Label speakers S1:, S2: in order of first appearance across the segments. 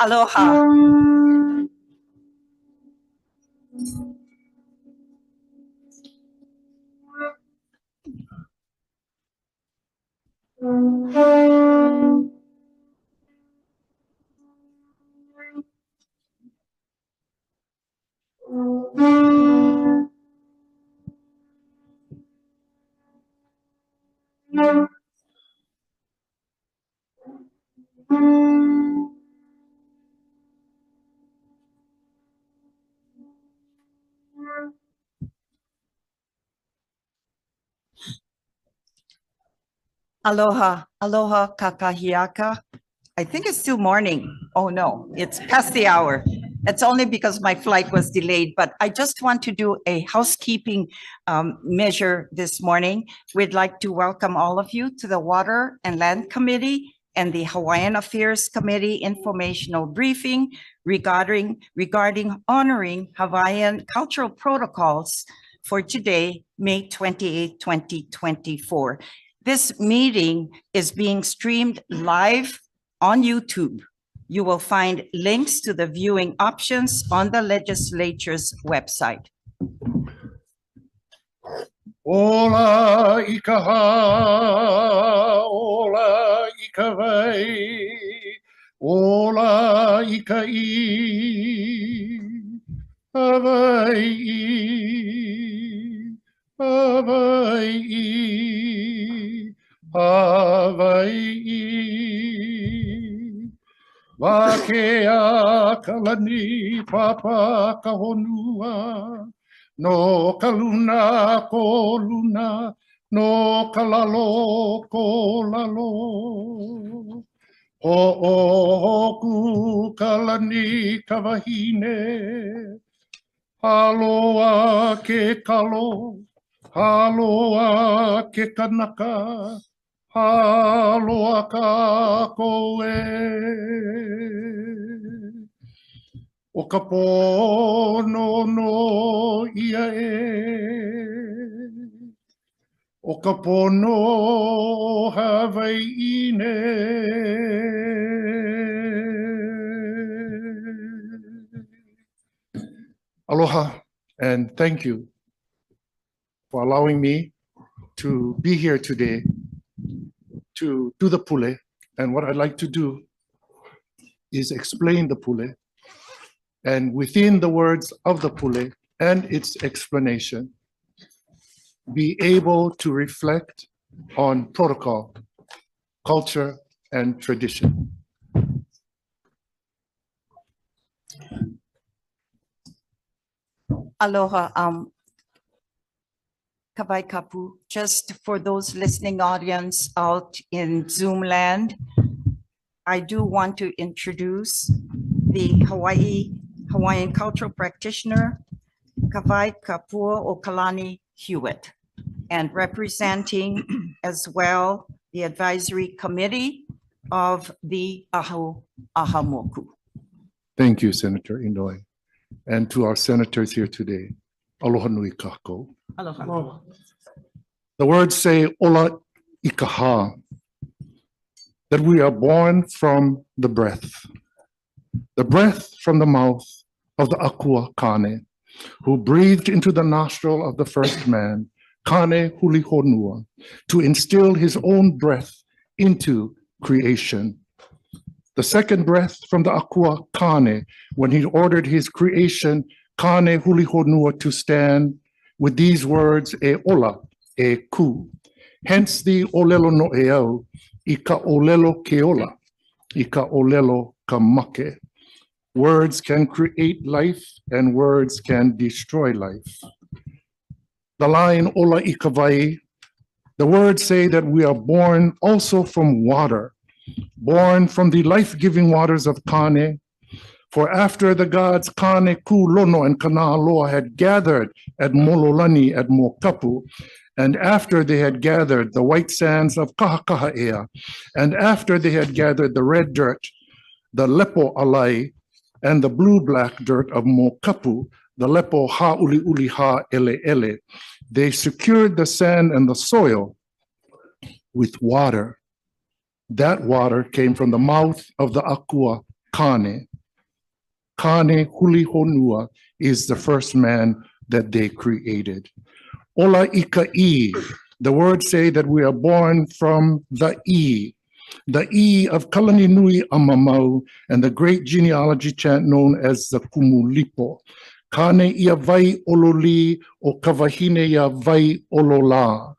S1: Aloha. Aloha, aloha kakahiaka. I think it's still morning. Oh no, it's past the hour. It's only because my flight was delayed, but I just want to do a housekeeping measure this morning. We'd like to welcome all of you to the Water and Land Committee and the Hawaiian Affairs Committee informational briefing regarding honoring Hawaiian cultural protocols for today, May 28, 2024. This meeting is being streamed live on YouTube. You will find links to the viewing options on the legislature's website.
S2: Ola ikaha, ola ikawai, ola ikai, Hawai'i, Hawai'i, Hawai'i. Wakea kalani papa kahonua, no kaluna ko luna, no kalalo ko lalo. Ho'oku kalani kawahine, haloa ke kalo, haloa ke kanaka, haloa ka koe. O ka pono no ia e, o ka pono Hawai'i ne. Aloha, and thank you for allowing me to be here today to do the pule. And what I'd like to do is explain the pule, and within the words of the pule and its explanation, be able to reflect on protocol, culture, and tradition.
S1: Aloha, Kawai Kapu, just for those listening audience out in Zoom land, I do want to introduce the Hawaiian cultural practitioner, Kawai Kapua Okalani Hewitt, and representing as well the advisory committee of the Aha Moku.
S2: Thank you, Senator Inouye. And to our senators here today, aloha nui kako.
S1: Aloha.
S2: The words say, ola ikaha, that we are born from the breath from the mouth of the akua kane, who breathed into the nostril of the first man, kane huli honua, to instill his own breath into creation. The second breath from the akua kane, when he ordered his creation, kane huli honua, to stand with these words, e ola, e ku. Hence the olelo no e au, ika olelo ke ola, ika olelo ka make. Words can create life and words can destroy life. The line ola ikawai, the words say that we are born also from water, born from the life-giving waters of Kane. For after the gods Kane, Ku, Lono, and Kanaloa had gathered at Mololani at Mokapu, and after they had gathered the white sands of Kahakahaea, and after they had gathered the red dirt, the Lepo Alai, and the blue-black dirt of Mokapu, the Lepo Ha Uli Uli Ha Ele Ele, they secured the sand and the soil with water. That water came from the mouth of the Akua Kane. Kane Huli Honua is the first man that they created. Ola Ika'i, the words say that we are born from the E of Kalani Nui Amamau, and the great genealogy chant known as the Kumulipo. Kane ia vai ololi o kawahine ia vai olola.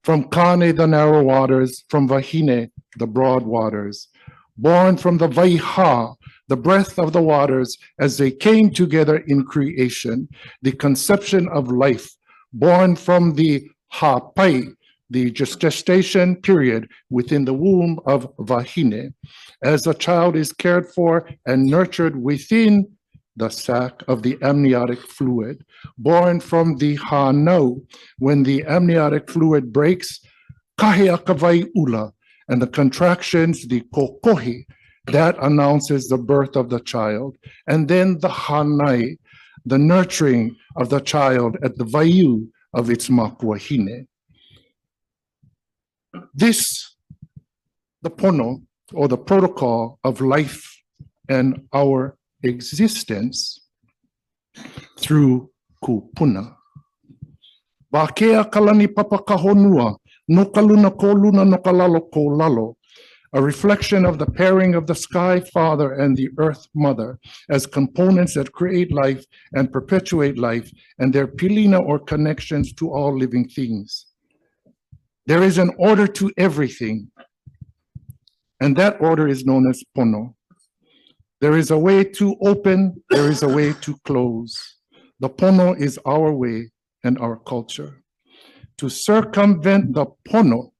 S2: From Kane, the narrow waters, from Wahine, the broad waters. Born from the Vaiha, the breath of the waters, as they came together in creation, the conception of life. Born from the Hapai, the gestation period within the womb of Wahine, as a child is cared for and nurtured within the sac of the amniotic fluid. Born from the Hanau, when the amniotic fluid breaks, Kaheakawai Ula, and the contractions, the Kokohi, that announces the birth of the child. And then the Hanai, the nurturing of the child at the Vayu of its Makuahine. This, the pono, or the protocol of life and our existence through kupuna. Wakea kalani papa kahonua, no kaluna ko luna no kalalo ko lalo. A reflection of the pairing of the sky father and the earth mother as components that create life and perpetuate life, and their pilina or connections to all living things. There is an order to everything, and that order is known as pono. There is a way to open, there is a way to close. The pono is our way and our culture. To circumvent the pono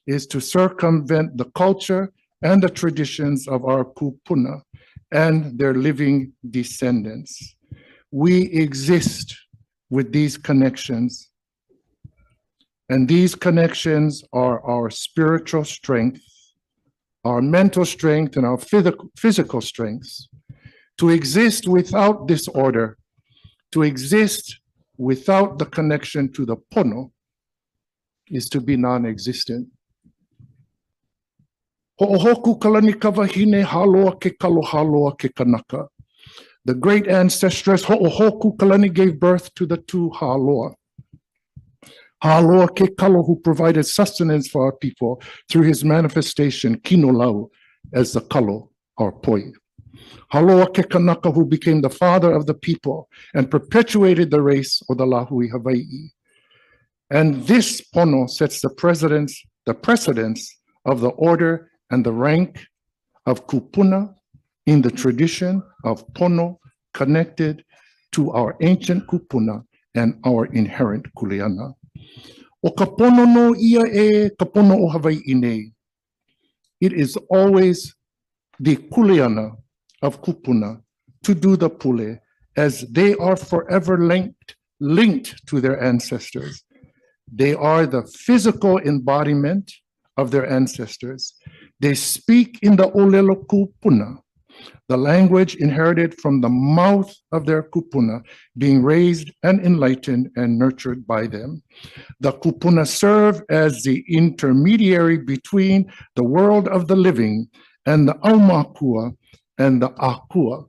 S2: is to circumvent the culture and the traditions of our kupuna and their living descendants. We exist with these connections, and these connections are our spiritual strength, our mental strength, and our physical strengths. To exist without this order, to exist without the connection to the pono, is to be non-existent. Ho'ohoku kalani kawahine haloa ke kalo haloa ke kanaka. The great ancestress Ho'ohoku kalani gave birth to the two haloa. Haloa ke kalo, who provided sustenance for our people through his manifestation, kinolau, as the kalo, our poi. Haloa ke kanaka, who became the father of the people and perpetuated the race, or the lahui Hawai'i. And this pono sets the precedence of the order and the rank of kupuna in the tradition of pono connected to our ancient kupuna and our inherent kuleana. O ka pono no ia e ka pono o Hawai'i nei. It is always the kuleana of kupuna to do the pule, as they are forever linked to their ancestors. They are the physical embodiment of their ancestors. They speak in the olelo kupuna, the language inherited from the mouth of their kupuna, being raised and enlightened and nurtured by them. The kupuna serve as the intermediary between the world of the living and the aumakua and the akua.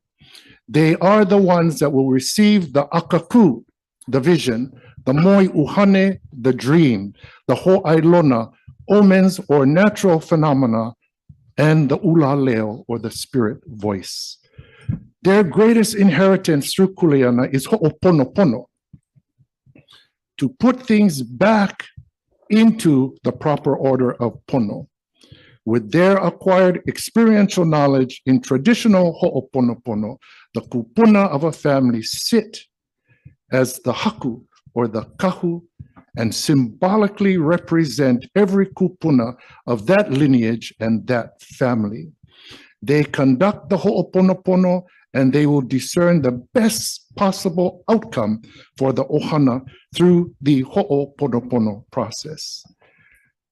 S2: They are the ones that will receive the akaku, the vision, the moi uhane, the dream, the ho'ailona, omens or natural phenomena, and the ulaleo, or the spirit voice. Their greatest inheritance through kuleana is ho'oponopono, to put things back into the proper order of pono. With their acquired experiential knowledge in traditional ho'oponopono, the kupuna of a family sit as the haku, or the kahu, and symbolically represent every kupuna of that lineage and that family. They conduct the ho'oponopono, and they will discern the best possible outcome for the ohana through the ho'oponopono process.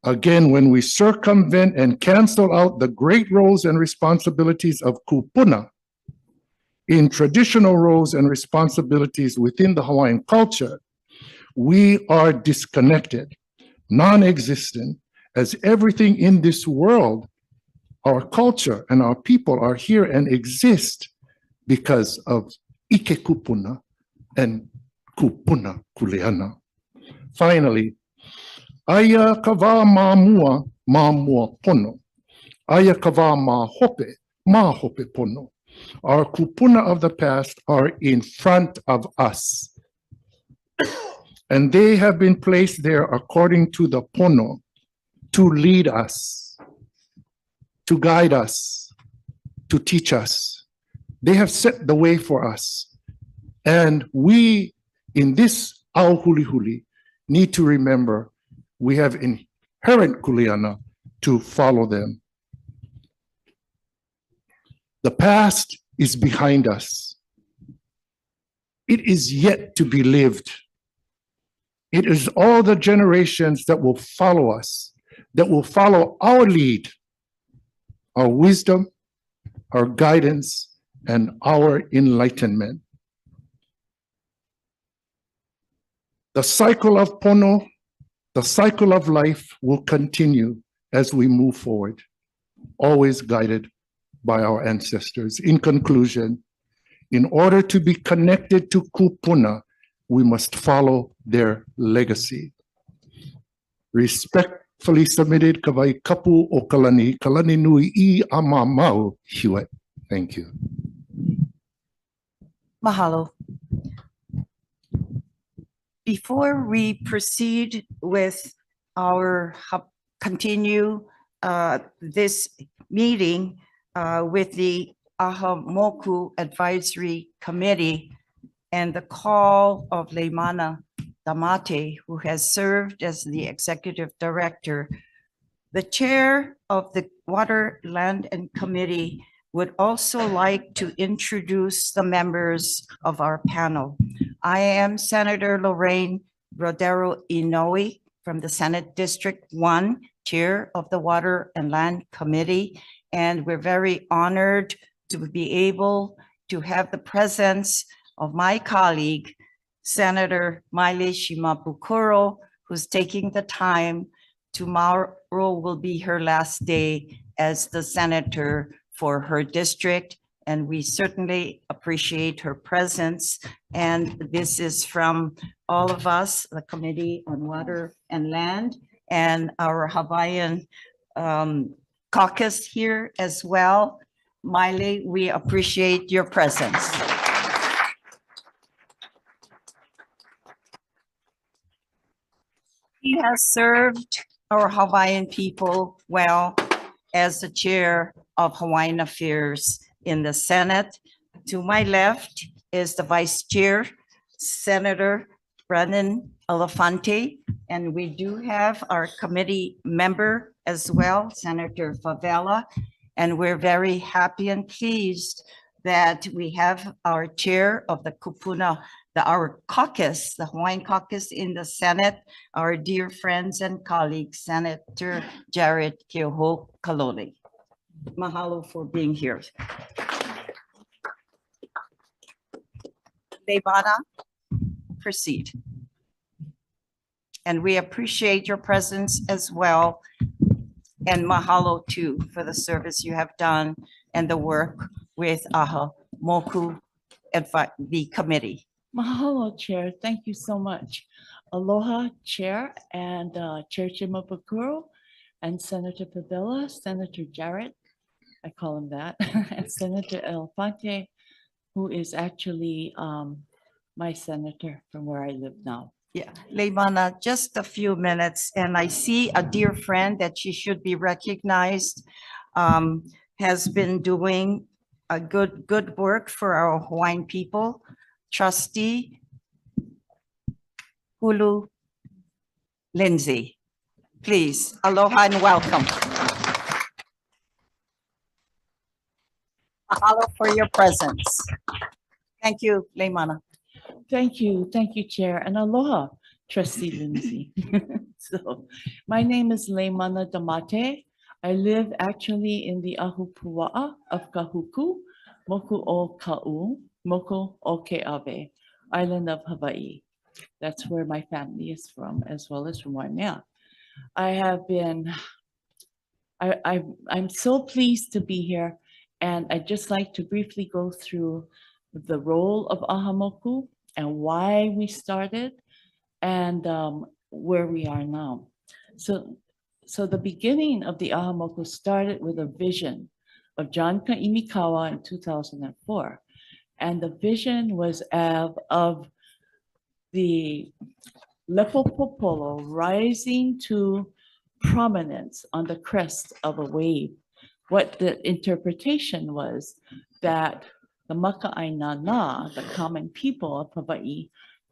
S2: Again, when we circumvent and cancel out the great roles and responsibilities of kupuna in traditional roles and responsibilities within the Hawaiian culture, we are disconnected, non-existent, as everything in this world, our culture and our people are here and exist because of ike kupuna and kupuna kuleana. Finally, aya kava mamua pono. Aya kava ma hope pono. Our kupuna of the past are in front of us. And they have been placed there according to the pono to lead us, to guide us, to teach us. They have set the way for us. And we, in this ao huli huli, need to remember we have inherent kuleana to follow them. The past is behind us. It is yet to be lived. It is all the generations that will follow us, that will follow our lead, our wisdom, our guidance, and our enlightenment. The cycle of pono, the cycle of life will continue as we move forward, always guided by our ancestors. In conclusion, in order to be connected to kupuna, we must follow their legacy. Respectfully submitted, kawai kapu o kalani, kalani nui I ama mau hiwet. Thank you.
S1: Mahalo. Before we proceed with our continue this meeting with the Aha Moku Advisory Committee and the call of Leimana Damate, who has served as the Executive Director, the Chair of the Water, Land and Committee would also like to introduce the members of our panel. I am Senator Lorraine Rodero Inoue from the Senate District 1, Chair of the Water and Land Committee, and we're very honored to be able to have the presence of my colleague, Senator Maile Shimabukuro, who's taking the time. Tomorrow will be her last day as the senator for her district, and we certainly appreciate her presence. And this is from all of us, the Committee on Water and Land, and our Hawaiian caucus here as well. Maile, we appreciate your presence. He has served our Hawaiian people well as the chair of Hawaiian Affairs in the Senate. To my left is the Vice Chair, Senator Brennan Elefante, and we do have our committee member as well, Senator Favela, and we're very happy and pleased that we have our chair of the Kupuna, our caucus, the Hawaiian caucus in the Senate, our dear friends and colleagues, Senator Jared Keoho Kalole. Mahalo for being here. Leimana, proceed. And we appreciate your presence as well. And mahalo too for the service you have done and the work with Aha Moku, the committee.
S3: Mahalo, Chair. Thank you so much. Aloha, Chair, and Chair Shimabukuro, and Senator Pavilla, Senator Jarrett, I call him that, and Senator Elefante, who is actually my senator from where I live now.
S1: Yeah, Leimana, just a few minutes, and I see a dear friend that she should be recognized, has been doing a good work for our Hawaiian people. Trustee Hulu Lindsay, please, aloha and welcome. Mahalo for your presence. Thank you, Leimana.
S3: Thank you, Chair, and aloha, Trustee Lindsay. So, my name is Leimana Damate. I live actually in the Ahupua'a of Kahuku, Moku o Ka'u, Moku o Ke'awe, island of Hawaii. That's where my family is from, as well as from Waimea. I have been, I'm so pleased to be here And I'd just like to briefly go through the role of Aha Moku and why we started and where we are now. So the beginning of the Aha Moku started with a vision of John Kaimikawa in 2004. And the vision was of the Lepopopolo rising to prominence on the crest of a wave. What the interpretation was that the Maka'ainana, the common people of Hawaii,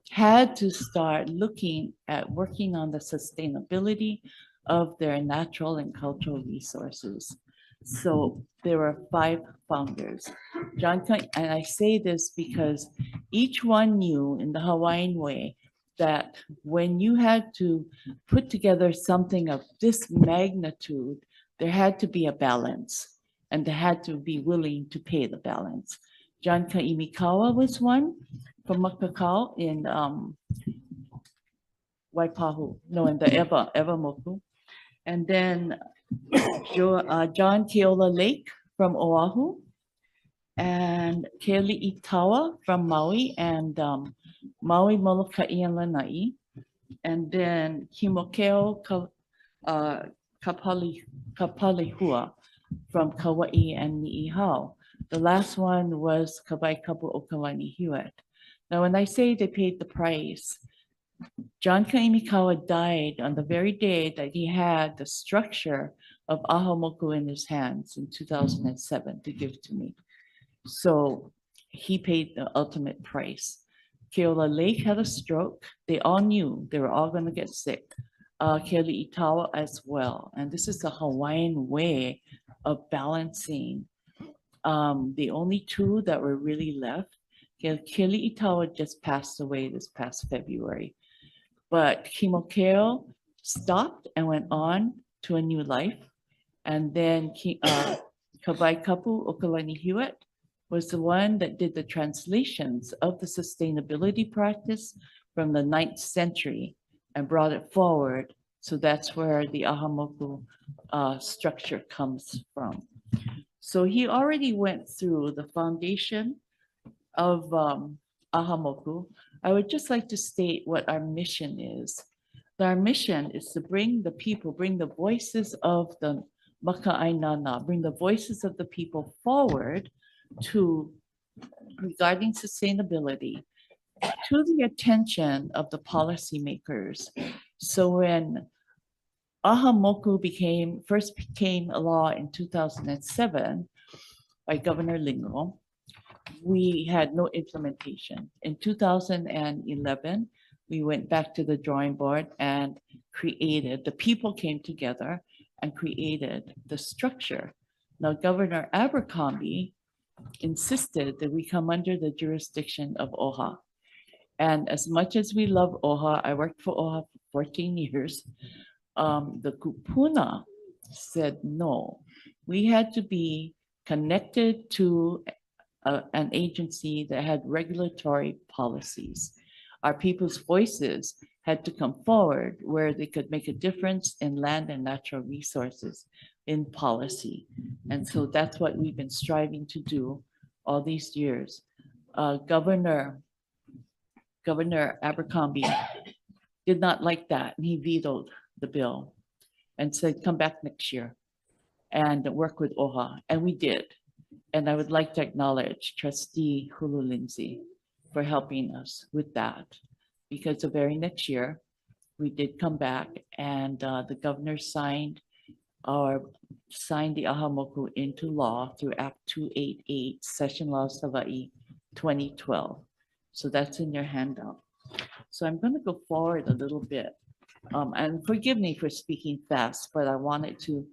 S3: had to start looking at working on the sustainability of their natural and cultural resources. So there were 5 founders. And I say this because each one knew in the Hawaiian way that when you had to put together something of this magnitude, there had to be a balance, and they had to be willing to pay the balance. John Kaimikawa was one from Makakao in Waipahu, no, in the Ewa Moku. And then John Keola Lake from Oahu, and Keali Itawa from Maui, and Maui Molokai and Lanai, and then Kimokeo Kapalihua from Kauai and Niihau. The last one was Kawaikapu Okalani Hewitt. Now, when I say they paid the price, John Kaimikawa died on the very day that he had the structure of Aha Moku in his hands in 2007 to give to me. So he paid the ultimate price. Keola Lake had a stroke. They all knew they were all going to get sick. Keali Itawa as well. And this is the Hawaiian way of balancing. The only 2 that were really left, Keali Itawa just passed away this past February. But Kimokeo stopped and went on to a new life. And then Kawaikapu Okalani Hewitt was the one that did the translations of the sustainability practice from the 9th century and brought it forward. So that's where the Aha Moku structure comes from. So he already went through the foundation of Aha Moku. I would just like to state what our mission is. Our mission is to bring the people, bring the voices of the Maka'ainana, bring the voices of the people forward to regarding sustainability to the attention of the policymakers. So when Aha Moku first became a law in 2007 by Governor Lingo, we had no implementation. In 2011, we went back to the drawing board and the people came together and created the structure. Now, Governor Abercrombie insisted that we come under the jurisdiction of OHA. And as much as we love OHA, I worked for OHA for 14 years, the kupuna said no. We had to be connected to an agency that had regulatory policies. Our people's voices had to come forward where they could make a difference in land and natural resources in policy. And so that's what we've been striving to do all these years. Governor Abercrombie did not like that, and he vetoed the bill and said, come back next year and work with OHA, and we did. And I would like to acknowledge Trustee Hulu Lindsay for helping us with that, because the very next year, we did come back and the governor signed the Aha Moku into law through Act 288, Session Laws Hawaii 2012. So that's in your handout. So I'm going to go forward a little bit. And forgive me for speaking fast, but I wanted to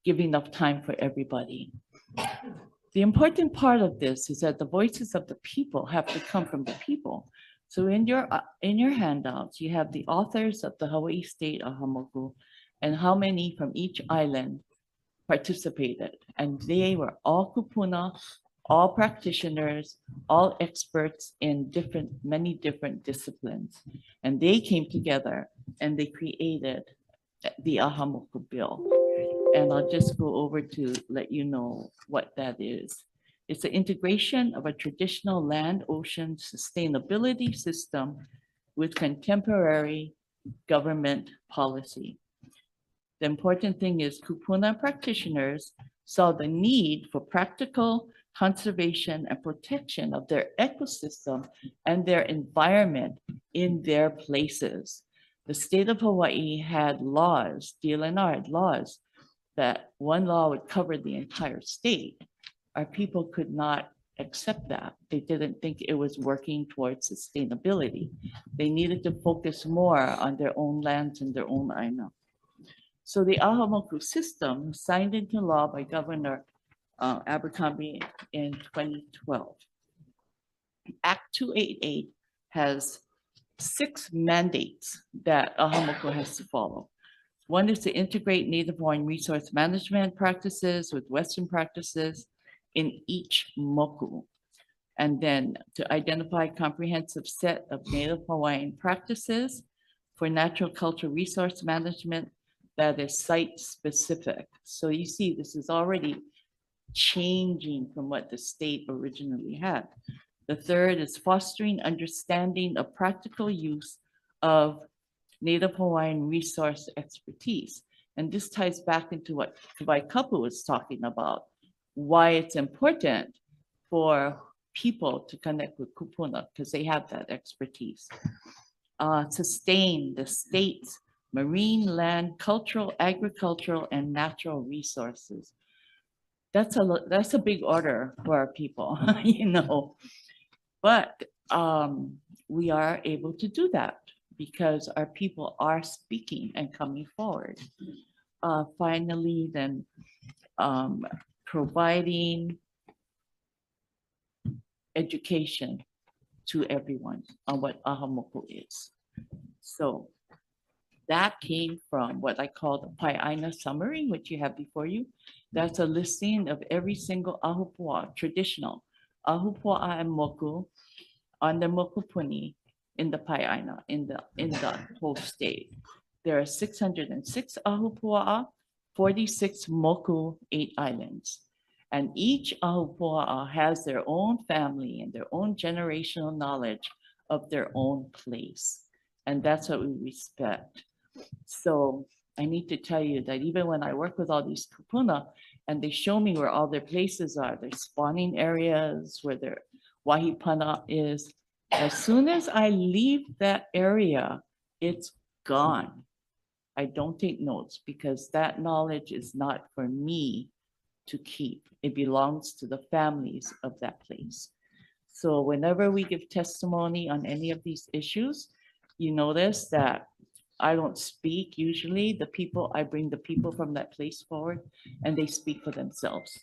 S3: give enough time for everybody. The important part of this is that the voices of the people have to come from the people. So in your handouts, you have the authors of the Hawaii State Aha Moku and how many from each island participated. And they were all kupuna, all practitioners, all experts in many different disciplines. And they came together and they created the Aha Moku bill. And I'll just go over to let you know what that is. It's the integration of a traditional land-ocean sustainability system with contemporary government policy. The important thing is kupuna practitioners saw the need for practical conservation and protection of their ecosystem and their environment in their places. The state of Hawaii had laws, DLNR had laws, that one law would cover the entire state. Our people could not accept that. They didn't think it was working towards sustainability. They needed to focus more on their own lands and their own aina. So the Aha Moku system signed into law by Governor Abercrombie in 2012. Act 288 has 6 mandates that Aha Moku has to follow. One is to integrate Native Hawaiian resource management practices with Western practices in each moku. And then to identify a comprehensive set of Native Hawaiian practices for natural culture resource management that is site specific. So you see, this is already changing from what the state originally had. The third is fostering understanding of practical use of Native Hawaiian resource expertise. And this ties back into what Kapu was talking about, why it's important for people to connect with kupuna because they have that expertise. Sustain the state's marine, land, cultural, agricultural, and natural resources. That's a big order for our people, you know. But we are able to do that because our people are speaking and coming forward. Finally, then providing education to everyone on what Aha Moku is. So that came from what I call the Pai'aina summary, which you have before you. That's a listing of every single ahupua'a, traditional ahupua'a and moku on the mokupuni in the Pai'aina, in the whole state. There are 606 ahupua'a, 46 moku, 8 islands. And each ahupua'a has their own family and their own generational knowledge of their own place. And that's what we respect. So I need to tell you that even when I work with all these kupuna and they show me where all their places are, their spawning areas, where their wahipana is, as soon as I leave that area, it's gone. I don't take notes because that knowledge is not for me to keep. It belongs to the families of that place. So whenever we give testimony on any of these issues, you notice that I don't speak usually. I bring the people from that place forward and they speak for themselves.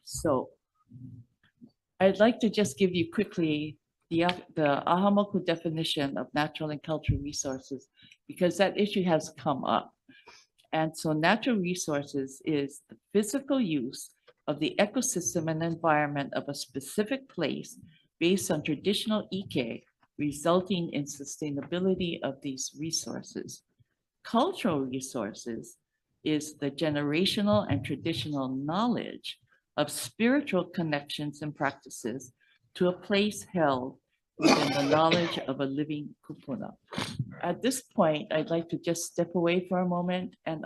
S3: So I'd like to just give you quickly the Aha Moku definition of natural and cultural resources because that issue has come up. And so natural resources is the physical use of the ecosystem and environment of a specific place based on traditional ike, resulting in sustainability of these resources. Cultural resources is the generational and traditional knowledge of spiritual connections and practices to a place held within the knowledge of a living kupuna. At this point, I'd like to just step away for a moment and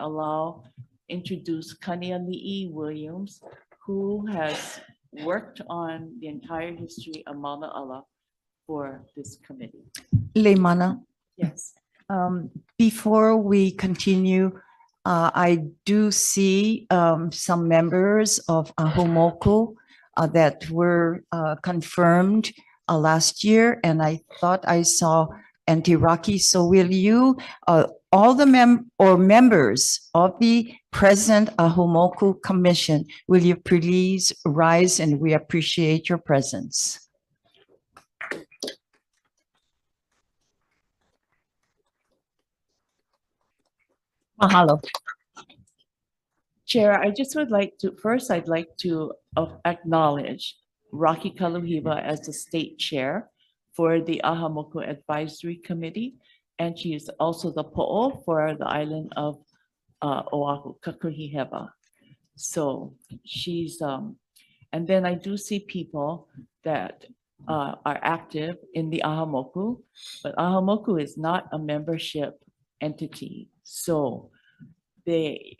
S3: introduce Kaniali'i Williams, who has worked on the entire history of Mauna Ala for this committee.
S1: Leimana,
S3: Yes.
S1: before we continue, I do see some members of Aha Moku that were confirmed last year, and I thought I saw Auntie Rocky. So will you, all the members of the present Aha Moku Commission, will you please rise, and we appreciate your presence. Mahalo.
S3: Chair, I just would like to, first I'd like to acknowledge Rocky Kaluhiwa as the state chair for the Aha Moku Advisory Committee. And she is also the po'o for the island of Oahu, Kakuhiheba. So she's, and then I do see people that are active in the Aha Moku, but Aha Moku is not a membership entity. So they,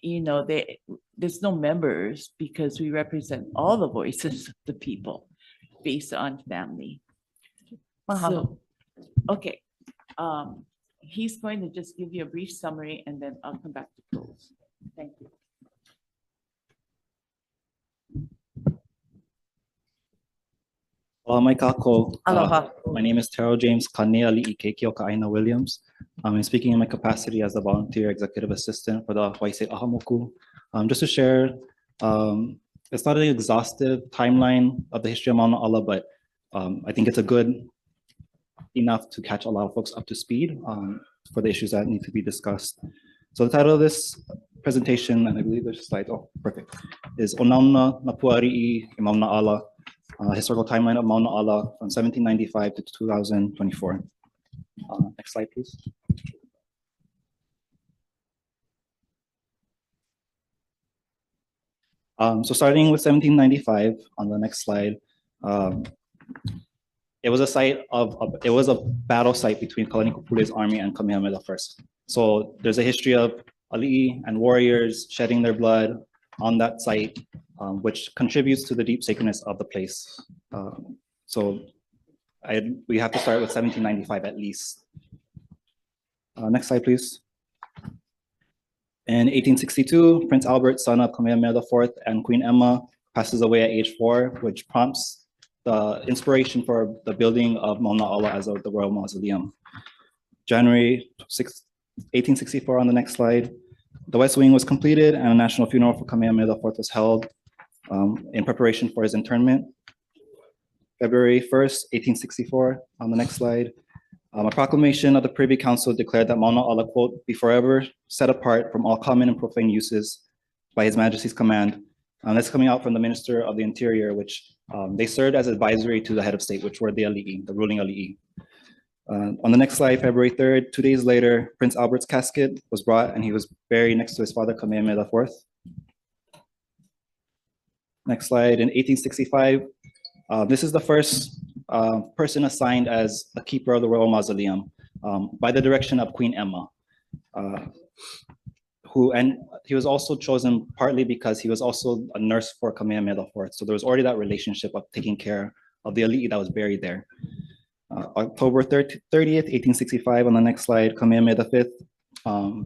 S3: there's no members because we represent all the voices of the people based on family.
S1: Mahalo.
S3: So, okay, he's going to just give you a brief summary and then I'll come back to close. Thank you.
S4: Aloha mai kākou.
S1: Aloha.
S4: My name is Terrell James Kaneali'i Keikio Ka'aina Williams. I'm speaking in my capacity as the volunteer executive assistant for the Hawaii State Aha Moku. Just to share, it's not an exhaustive timeline of the history of Mauna Ala, but I think it's a good enough to catch a lot of folks up to speed for the issues that need to be discussed. So the title of this presentation, and I believe there's a slide, oh, perfect, is Onauna Napuari'i i Mauna Ala, historical timeline of Mauna Ala from 1795 to 2024. Next slide, please. So starting with 1795 on the next slide, it was a site of, it was a battle site between Kalani Kupule's army and Kamehameha I. So there's a history of ali'i and warriors shedding their blood on that site, which contributes to the deep sacredness of the place. We have to start with 1795 at least. Next slide, please. In 1862, Prince Albert, son of Kamehameha IV and Queen Emma, passes away at age 4, which prompts the inspiration for the building of Mauna Ala as the Royal Mausoleum. January 6, 1864 on the next slide, the West Wing was completed and a national funeral for Kamehameha IV was held in preparation for his internment. February 1st, 1864 on the next slide, a proclamation of the Privy Council declared that Mauna Ala, quote, be forever set apart from all common and profane uses by His Majesty's command. That's coming out from the Minister of the Interior, which they served as advisory to the head of state, which were the ali'i, the ruling ali'i. On the next slide, February 3rd, 2 days later, Prince Albert's casket was brought and he was buried next to his father, Kamehameha IV. Next slide, in 1865, this is the first person assigned as a keeper of the Royal Mausoleum by the direction of Queen Emma, and he was also chosen partly because he was also a nurse for Kamehameha IV. So there was already that relationship of taking care of the ali'i that was buried there. October 30th, 1865, on the next slide, Kamehameha V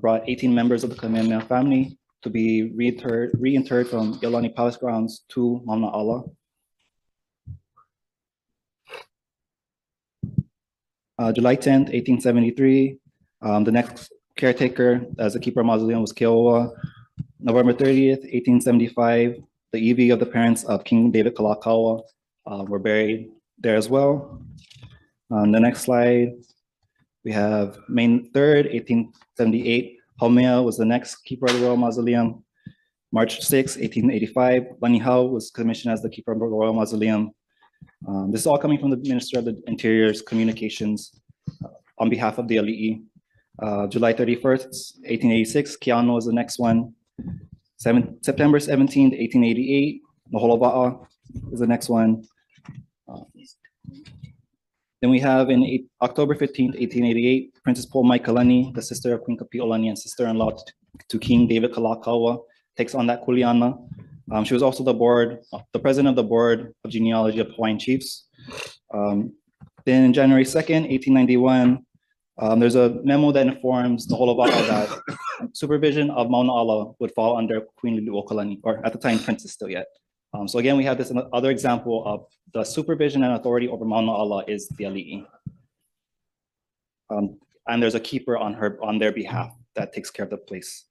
S4: brought 18 members of the Kamehameha family to be reinterred from Iolani Palace grounds to Mauna Ala. July 10th, 1873, the next caretaker as the keeper of mausoleum was Keoua. November 30th, 1875, the iwi of the parents of King David Kalakaua were buried there as well. On the next slide, we have May 3rd, 1878, Haumea was the next keeper of the Royal Mausoleum. March 6, 1885, Lani Hau was commissioned as the keeper of the Royal Mausoleum. This is all coming from the Minister of the Interior's communications on behalf of the ali'i. July 31st, 1886, Keanu was the next one. September 17th, 1888, Noholova'a is the next one. Then we have in October 15th, 1888, Princess Po'omai, the sister of Queen Kapi'olani and sister-in-law to King David Kalakaua, takes on that kuleana. She was also the president of the board of genealogy of Hawaiian chiefs. Then January 2nd, 1891, there's a memo that informs the Holova'a that supervision of Mauna Ala would fall under Queen Liliuokalani, or at the time, Princess still yet. So again, we have this other example of the supervision and authority over Mauna Ala is the ali'i. And there's a keeper on their behalf that takes care of the place.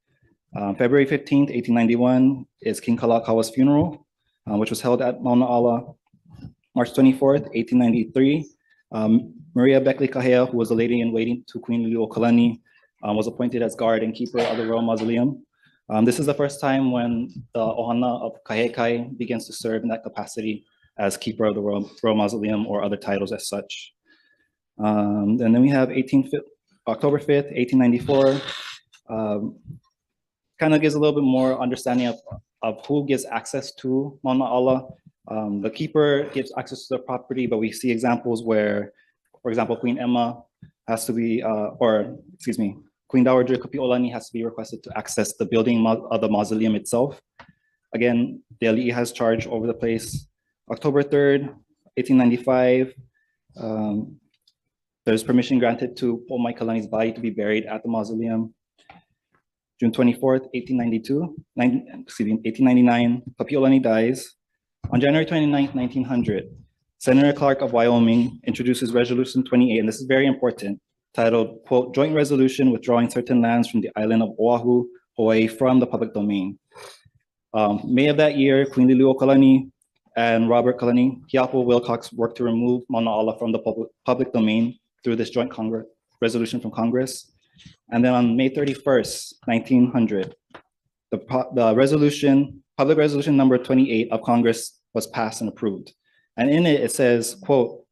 S4: February 15th, 1891 is King Kalakaua's funeral, which was held at Mauna Ala. March 24th, 1893, Maria Beckley Kahea, who was a lady-in-waiting to Queen Liliuokalani, was appointed as guard and keeper of the Royal Mausoleum. This is the first time when the Ohana of Kahekai begins to serve in that capacity as keeper of the Royal Mausoleum or other titles as such. And then we have October 5th, 1894, kind of gives a little bit more understanding of who gives access to Mauna Ala. The keeper gives access to the property, but we see examples where, for example, Queen Emma has to be, Queen Dowager Kapi'olani has to be requested to access the building of the mausoleum itself. Again, the ali'i has charge over the place. October 3rd, 1895, there's permission granted to Pomai Kalani's body to be buried at the mausoleum. June 24th, 1899, Kapi'olani dies. On January 29th, 1900, Senator Clark of Wyoming introduces Resolution 28, and this is very important, titled, quote, Joint Resolution Withdrawing Certain Lands from the Island of Oahu, Hawaii from the public domain. May of that year, Queen Liliuokalani and Robert Kalani Hiapo Wilcox worked to remove Mauna Ala from the public domain through this joint resolution from Congress. And then on May 31st, 1900, the public resolution number 28 of Congress was passed and approved. And in it, it says, quote,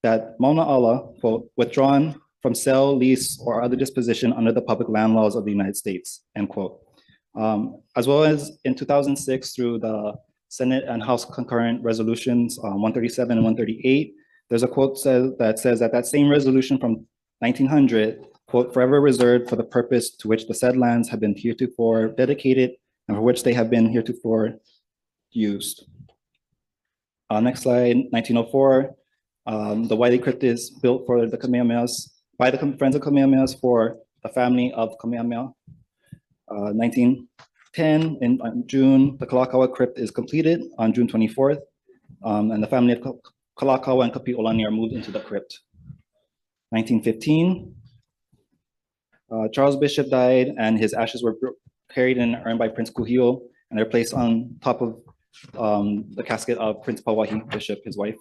S4: that Mauna Ala, quote, withdrawn from sale, lease, or other disposition under the public land laws of the United States, end quote. As well as in 2006 through the Senate and House concurrent resolutions 137 and 138, there's a quote that says that same resolution from 1900, quote, forever reserved for the purpose to which the said lands have been heretofore dedicated and for which they have been heretofore used. Next slide, 1904. The Wai'i crypt is built for the Kamehamehas, by the Friends of Kamehamehas for the family of Kamehameha. 1910, in June, the Kalakaua crypt is completed on June 24th, and the family of Kalakaua and Kapi'olani are moved into the crypt. 1915, Charles Bishop died, and his ashes were carried in and earned by Prince Kuhio, and they're placed on top of the casket of Prince Pauahi Bishop, his wife.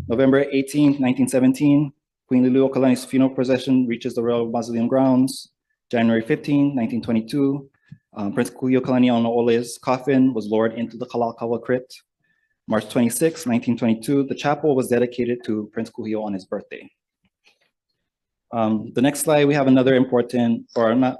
S4: November 18, 1917, Queen Liliuokalani's funeral procession reaches the Royal Mausoleum grounds. January 15, 1922, Prince Kuhio Kalani Ola's coffin was lowered into the Kalakaua crypt. March 26, 1922, the chapel was dedicated to Prince Kuhio on his birthday. The next slide, we have another important, let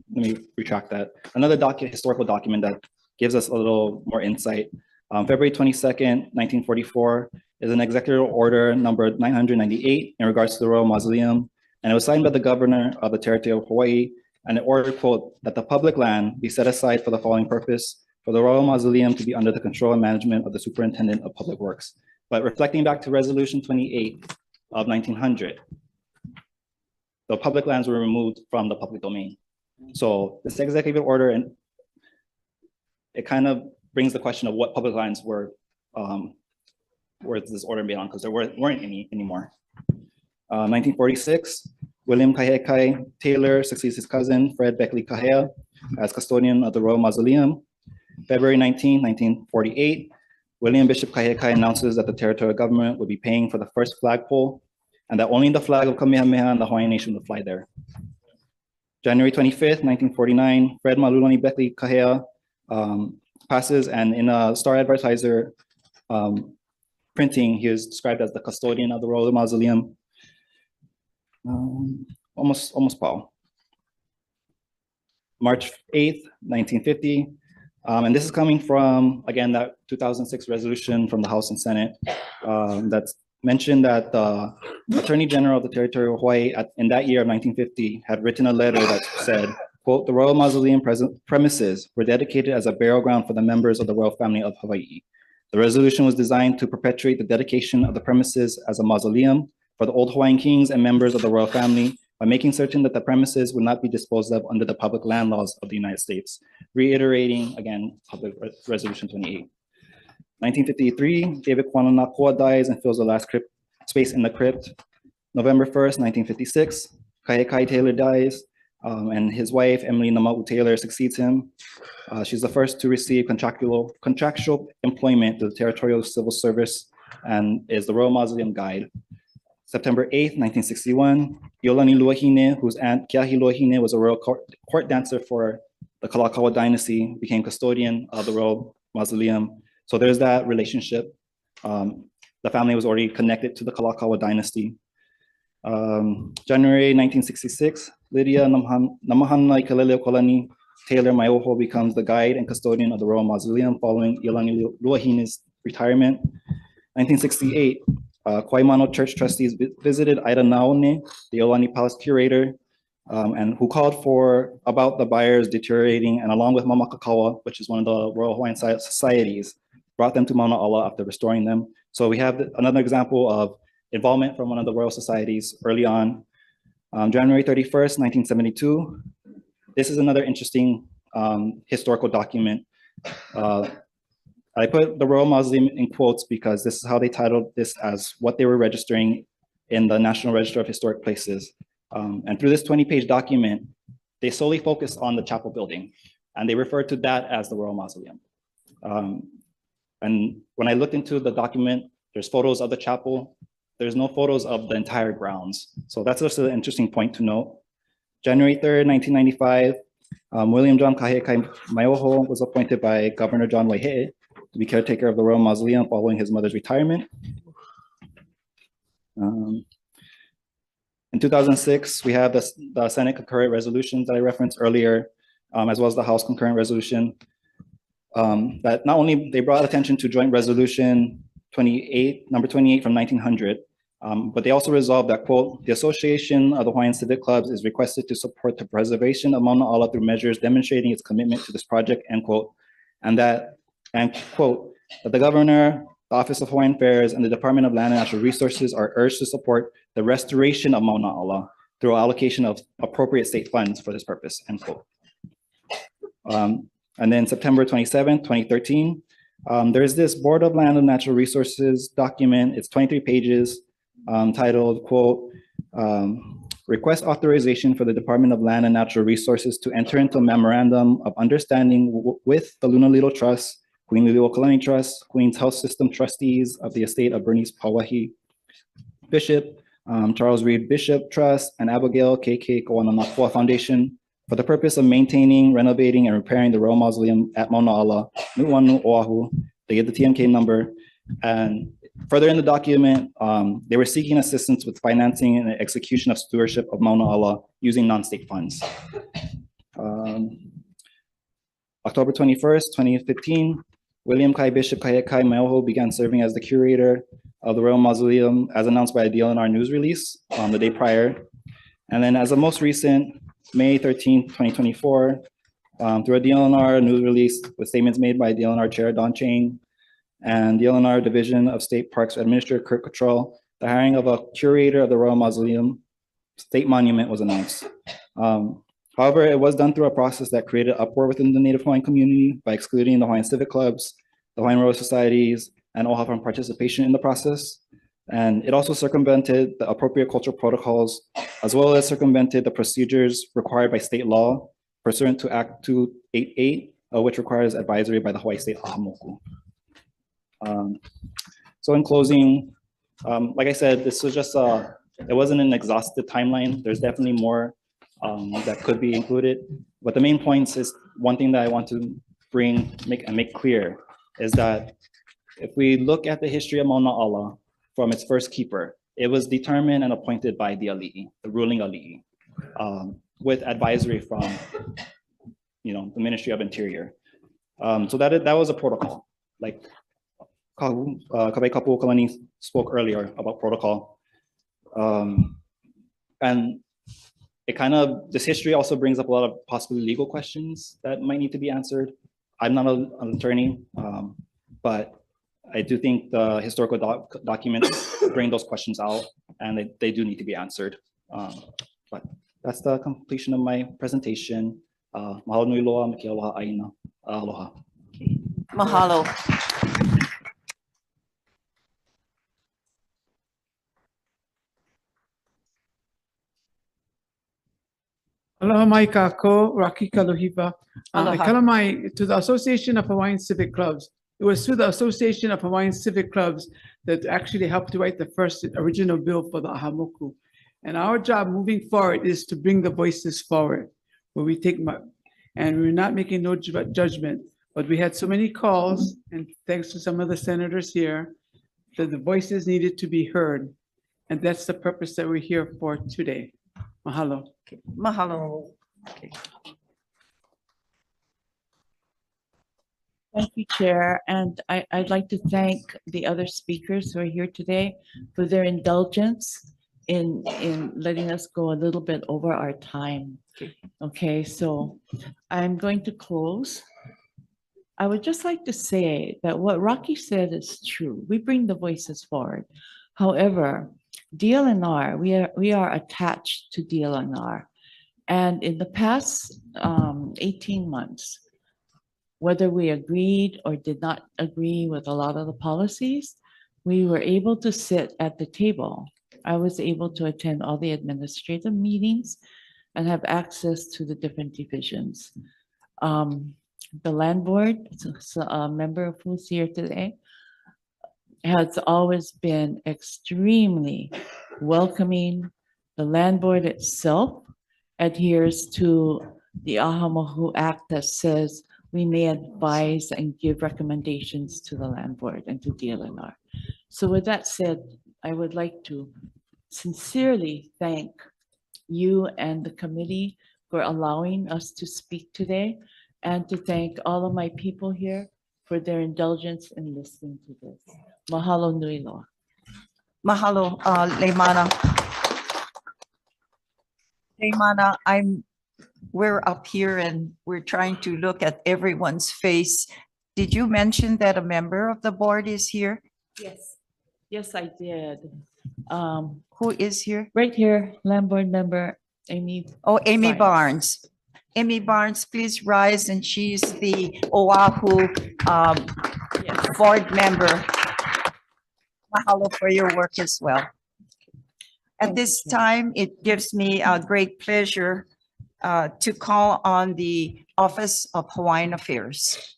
S4: me retract that. Another historical document that gives us a little more insight. February 22nd, 1944 is an executive order number 998 in regards to the Royal Mausoleum. And it was signed by the governor of the territory of Hawaii, and it ordered, quote, that the public land be set aside for the following purpose, for the Royal Mausoleum to be under the control and management of the Superintendent of Public Works. But reflecting back to Resolution 28 of 1900, the public lands were removed from the public domain. So this executive order, and it kind of brings the question of what public lands were this order made on, because there weren't any anymore. 1946, William Kahekai Taylor succeeds his cousin, Fred Beckley Kahea, as custodian of the Royal Mausoleum. February 19, 1948, William Bishop Kahekai announces that the territorial government would be paying for the first flagpole, and that only the flag of Kamehameha and the Hawaiian nation would fly there. January 25th, 1949, Fred Malulani Beckley Kahea passes, and in a Star Advertiser printing, he is described as the custodian of the Royal Mausoleum. Almost Paul. March 8th, 1950. And this is coming from, again, that 2006 resolution from the House and Senate that's mentioned that the Attorney General of the Territory of Hawaii in that year of 1950 had written a letter that said, quote, the Royal Mausoleum premises were dedicated as a burial ground for the members of the royal family of Hawaii. The resolution was designed to perpetuate the dedication of the premises as a mausoleum for the old Hawaiian kings and members of the royal family by making certain that the premises would not be disposed of under the public land laws of the United States, reiterating, again, Public Resolution 28. 1953, David Kwananakua dies and fills the last space in the crypt. November 1st, 1956, Kahekai Taylor dies, and his wife, Emily Namau Taylor, succeeds him. She's the first to receive contractual employment to the Territorial Civil Service and is the Royal Mausoleum Guide. September 8th, 1961, Iolani Luahine, whose aunt Keahi Luahine was a royal court dancer for the Kalakaua dynasty, became custodian of the Royal Mausoleum. So there's that relationship. The family was already connected to the Kalakaua dynasty. January 1966, Lydia Namahanai Kaleleokolani Taylor Maioho becomes the guide and custodian of the Royal Mausoleum following Iolani Luahina's retirement. 1968, Kaimano Church trustees visited Ida Naone, the Iolani Palace curator, and who called for about the buyers deteriorating, and along with Mama Kakawa, which is one of the Royal Hawaiian Societies, brought them to Mauna Ala after restoring them. So we have another example of involvement from one of the Royal Societies early on. January 31st, 1972. This is another interesting historical document. I put the Royal Mausoleum in quotes because this is how they titled this as what they were registering in the National Register of Historic Places. And through this 20-page document, they solely focused on the chapel building, and they referred to that as the Royal Mausoleum. And when I looked into the document, there's photos of the chapel. There's no photos of the entire grounds. So that's just an interesting point to note. January 3rd, 1995, William John Kahekai Maioho was appointed by Governor John Waihe'e to be caretaker of the Royal Mausoleum following his mother's retirement. In 2006, we have the Senate concurrent resolutions that I referenced earlier, as well as the House concurrent resolution. That not only they brought attention to Joint Resolution number 28 from 1900, but they also resolved that, quote, the Association of the Hawaiian Civic Clubs is requested to support the preservation of Mauna Ala through measures demonstrating its commitment to this project, end quote, and quote, that the Governor, the Office of Hawaiian Affairs, and the Department of Land and Natural Resources are urged to support the restoration of Mauna Ala through allocation of appropriate state funds for this purpose, end quote. And then September 27, 2013, there's this Board of Land and Natural Resources document. It's 23 pages, titled, quote, request authorization for the Department of Land and Natural Resources to enter into a memorandum of understanding with the Lunalilo Trust, Queen Liliuokalani Trust, Queen's Health System trustees of the estate of Bernice Pauahi Bishop, Charles Reed Bishop Trust, and Abigail K.K. Kawananakua Foundation for the purpose of maintaining, renovating, and repairing the Royal Mausoleum at Mauna Ala, Nu'uanu, Oahu. They get the TMK number. And further in the document, they were seeking assistance with financing and execution of stewardship of Mauna Ala using non-state funds. October 21st, 2015, William Kai Bishop Kahekai Maioho began serving as the curator of the Royal Mausoleum as announced by a DLNR news release the day prior. And then as a most recent, May 13th, 2024, through a DLNR news release with statements made by DLNR Chair Don Chain and DLNR Division of State Parks Administrator Kurt Cottrell, the hiring of a curator of the Royal Mausoleum State Monument was announced. However, it was done through a process that created uproar within the Native Hawaiian community by excluding the Hawaiian Civic Clubs, the Hawaiian Royal Societies, and OHA from participation in the process. And it also circumvented the appropriate cultural protocols, as well as circumvented the procedures required by state law pursuant to Act 288, which requires advisory by the Hawaii State Aha Moku. So in closing, like I said, this was just, it wasn't an exhaustive timeline. There's definitely more that could be included. But the main points is one thing that I want to make clear is that if we look at the history of Mauna Ala from its first keeper, it was determined and appointed by the ali'i, the ruling ali'i, with advisory from, the Ministry of Interior. So that was a protocol. Like Kabe Kapu Kalani spoke earlier about protocol. And this history also brings up a lot of possibly legal questions that might need to be answered. I'm not an attorney, but I do think the historical documents bring those questions out, and they do need to be answered. But that's the completion of my presentation. Mahalo nui loa, maki aloha aina. Aloha.
S1: Mahalo.
S5: Aloha mai kako, Raki Kaluhipa.
S1: Aloha.
S5: Kalamai to the Association of Hawaiian Civic Clubs. It was through the Association of Hawaiian Civic Clubs that actually helped to write the first original bill for the Aha Moku. And our job moving forward is to bring the voices forward, where we take, and we're not making no judgment, but we had so many calls, and thanks to some of the senators here, that the voices needed to be heard. And that's the purpose that we're here for today. Mahalo.
S1: Mahalo. Okay.
S3: Thank you, Chair. And I'd like to thank the other speakers who are here today for their indulgence in letting us go a little bit over our time. Okay, so I'm going to close. I would just like to say that what Rocky said is true. We bring the voices forward. However, DLNR, we are attached to DLNR. And in the past 18 months, whether we agreed or did not agree with a lot of the policies, we were able to sit at the table. I was able to attend all the administrative meetings and have access to the different divisions. The land board, a member of who's here today, has always been extremely welcoming. The land board itself adheres to the Aha Moku Act that says we may advise and give recommendations to the land board and to DLNR. So with that said, I would like to sincerely thank you and the committee for allowing us to speak today, and to thank all of my people here for their indulgence in listening to this. Mahalo nui loa.
S1: Mahalo, Leimana. Leimana, we're up here and we're trying to look at everyone's face. Did you mention that a member of the board is here?
S3: Yes. Yes, I did.
S1: Who is here?
S3: Right here, land board member Amy.
S1: Oh, Amy
S3: Barnes.
S1: Barnes. Amy Barnes, please rise, and she's the Oahu
S3: Yes.
S1: board member. Mahalo for your work as well. At
S3: Thank
S1: this
S3: you.
S1: time, it gives me a great pleasure to call on the Office of Hawaiian Affairs.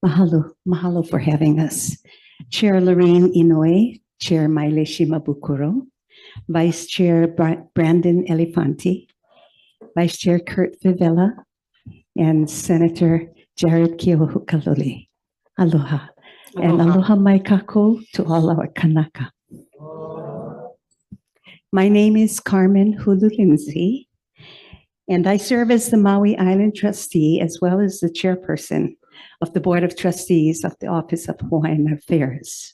S6: Mahalo for having us. Chair Lorraine Inoue, Chair Maile Shimabukuro, Vice Chair Brandon Elefanti, Vice Chair Kurt Vivella, and Senator Jared Keohukalole. Aloha. And aloha mai kako to all our kanaka. My name is Carmen Hulu-Lindsay, and I serve as the Maui Island trustee as well as the chairperson of the Board of Trustees of the Office of Hawaiian Affairs.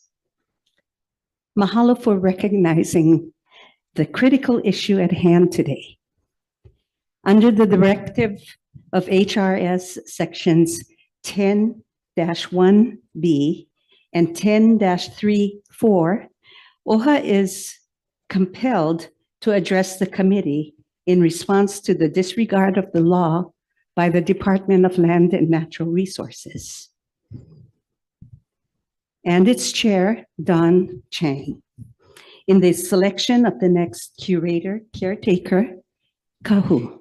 S6: Mahalo for recognizing the critical issue at hand today. Under the directive of HRS sections 10-1B and 10-3-4, OHA is compelled to address the committee in response to the disregard of the law by the Department of Land and Natural Resources and its chair, Don Chang, in the selection of the next caretaker, Kahu,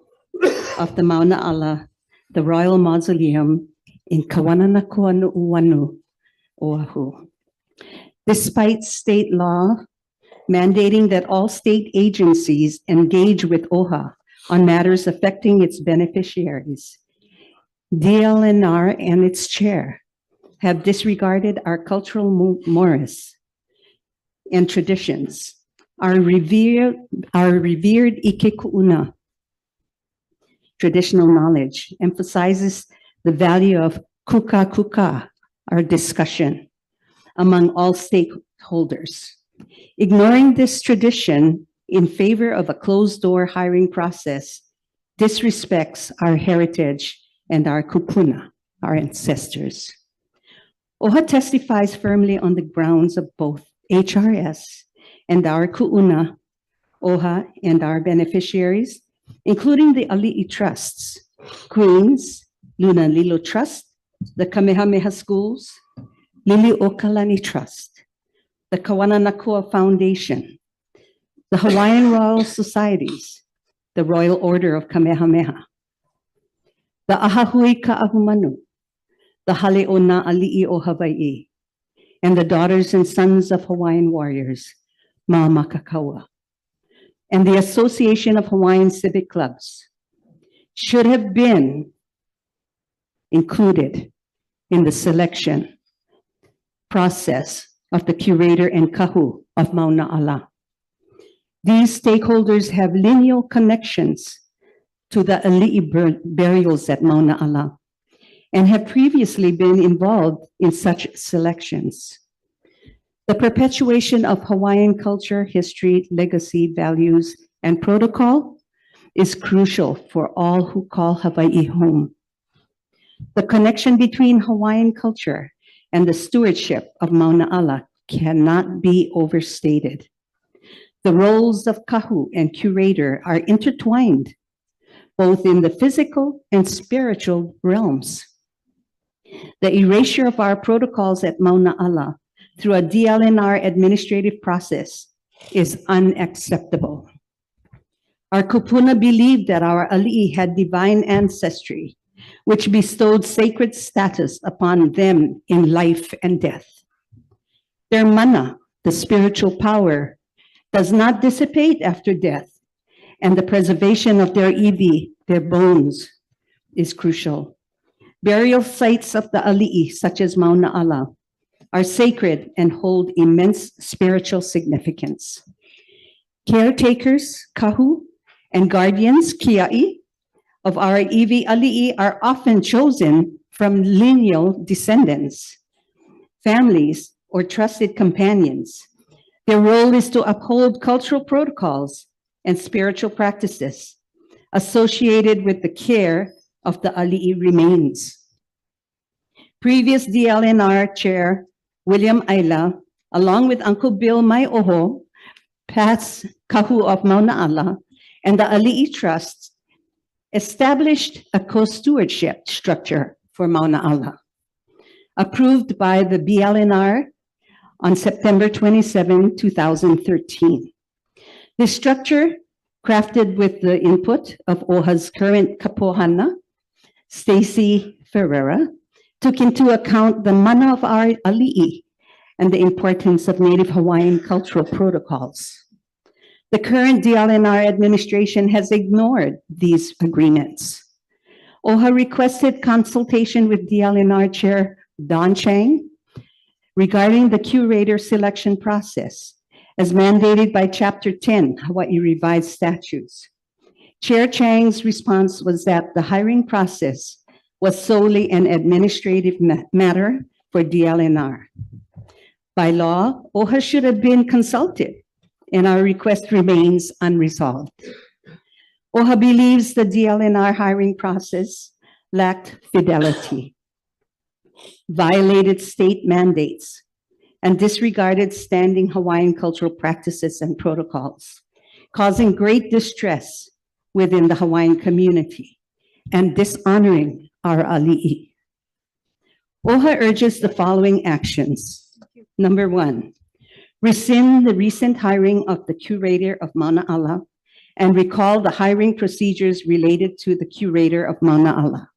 S6: of the Mauna Ala, the Royal Mausoleum in Kawananakuanu'uanu, Oahu. Despite state law mandating that all state agencies engage with OHA on matters affecting its beneficiaries, DLNR and its chair have disregarded our cultural mores and traditions. Our revered Ikeku'una traditional knowledge emphasizes the value of kuka kuka, our discussion, among all stakeholders. Ignoring this tradition in favor of a closed-door hiring process disrespects our heritage and our kupuna, our ancestors. OHA testifies firmly on the grounds of both HRS and our ku'una, OHA and our beneficiaries, including the Ali'i trusts, Queens, Luna Lilo Trust, the Kamehameha Schools, Lili Okalani Trust, the Kawananakua Foundation, the Hawaiian Royal Societies, the Royal Order of Kamehameha, the Ahahui Ka'ahumanu, the Hale'ona Ali'i o Hawai'i, and the daughters and sons of Hawaiian warriors, Ma'amakakawa, and the Association of Hawaiian Civic Clubs should have been included in the selection process of the curator and kahu of Mauna Ala. These stakeholders have lineal connections to the ali'i burials at Mauna Ala and have previously been involved in such selections. The perpetuation of Hawaiian culture, history, legacy, values, and protocol is crucial for all who call Hawaii home. The connection between Hawaiian culture and the stewardship of Mauna Ala cannot be overstated. The roles of kahu and curator are intertwined, both in the physical and spiritual realms. The erasure of our protocols at Mauna Ala through a DLNR administrative process is unacceptable. Our kupuna believed that our ali'i had divine ancestry, which bestowed sacred status upon them in life and death. Their mana, the spiritual power, does not dissipate after death, and the preservation of their iwi, their bones, is crucial. Burial sites of the ali'i, such as Mauna Ala, are sacred and hold immense spiritual significance. Caretakers, kahu, and guardians, kia'i, of our iwi ali'i are often chosen from lineal descendants, families, or trusted companions. Their role is to uphold cultural protocols and spiritual practices associated with the care of the ali'i remains. Previous DLNR Chair William Ayla, along with Uncle Bill Maioho, past kahu of Mauna Ala, and the ali'i Trust, established a co-stewardship structure for Mauna Ala, approved by the BLNR on September 27, 2013. This structure, crafted with the input of OHA's current kapohana, Stacy Ferreira, took into account the mana of our ali'i and the importance of Native Hawaiian cultural protocols. The current DLNR administration has ignored these agreements. OHA requested consultation with DLNR Chair Don Chang regarding the curator selection process as mandated by Chapter 10, Hawaii Revised Statutes. Chair Chang's response was that the hiring process was solely an administrative matter for DLNR. By law, OHA should have been consulted, and our request remains unresolved. OHA believes the DLNR hiring process lacked fidelity, violated state mandates, and disregarded standing Hawaiian cultural practices and protocols, causing great distress within the Hawaiian community and dishonoring our ali'i. OHA urges the following actions. Number one, rescind the recent hiring of the curator of Mauna Ala and recall the hiring procedures related to the curator of Mauna Ala.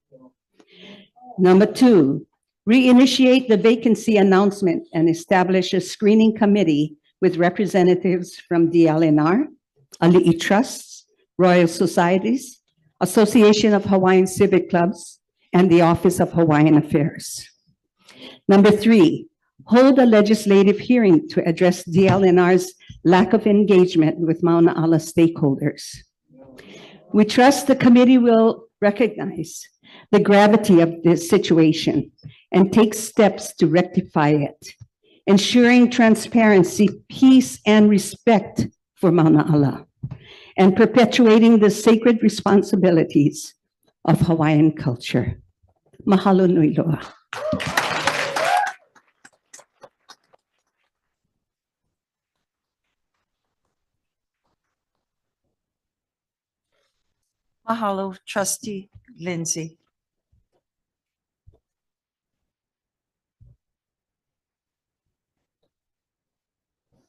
S6: Number two, reinitiate the vacancy announcement and establish a screening committee with representatives from DLNR, ali'i trusts, Royal Societies, Association of Hawaiian Civic Clubs, and the Office of Hawaiian Affairs. Number three, hold a legislative hearing to address DLNR's lack of engagement with Mauna Ala stakeholders. We trust the committee will recognize the gravity of this situation and take steps to rectify it, ensuring transparency, peace, and respect for Mauna Ala, and perpetuating the sacred responsibilities of Hawaiian culture. Mahalo nui loa.
S1: Mahalo, Trustee Lindsay.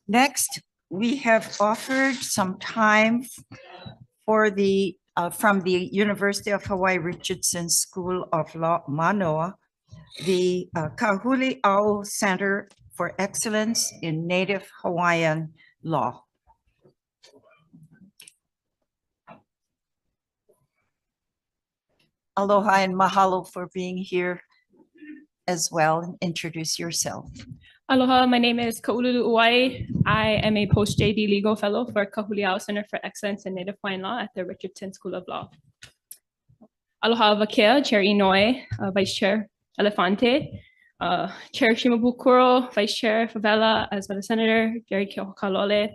S1: Next, we have offered some time for the from the University of Hawaii Richardson School of Law, Manoa, the Kahuli'au Center for Excellence in Native Hawaiian Law. Aloha and mahalo for being here as well. Introduce yourself.
S7: Aloha, my name is Kaululu Uai. I am a post-JD legal fellow for Kahuli'au Center for Excellence in Native Hawaiian Law at the Richardson School of Law. Aloha Vakea, Chair Inouye, Vice Chair Elefante, Chair Shimabukuro, Vice Chair Favela, as well as Senator Jerry Keokalole.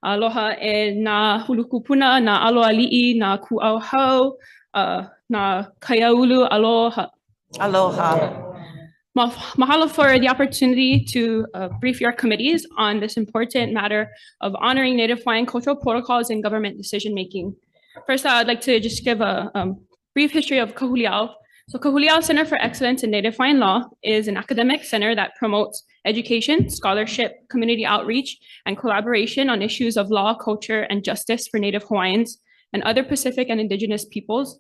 S7: Aloha e na hulukupuna, na aloha li'i, na ku'auhau, na kaiaulu, aloha.
S1: Aloha.
S7: Mahalo for the opportunity to brief your committees on this important matter of honoring Native Hawaiian cultural protocols in government decision-making. First, I'd like to just give a brief history of Kahuli'au. So Kahuli'au Center for Excellence in Native Hawaiian Law is an academic center that promotes education, scholarship, community outreach, and collaboration on issues of law, culture, and justice for Native Hawaiians and other Pacific and Indigenous peoples.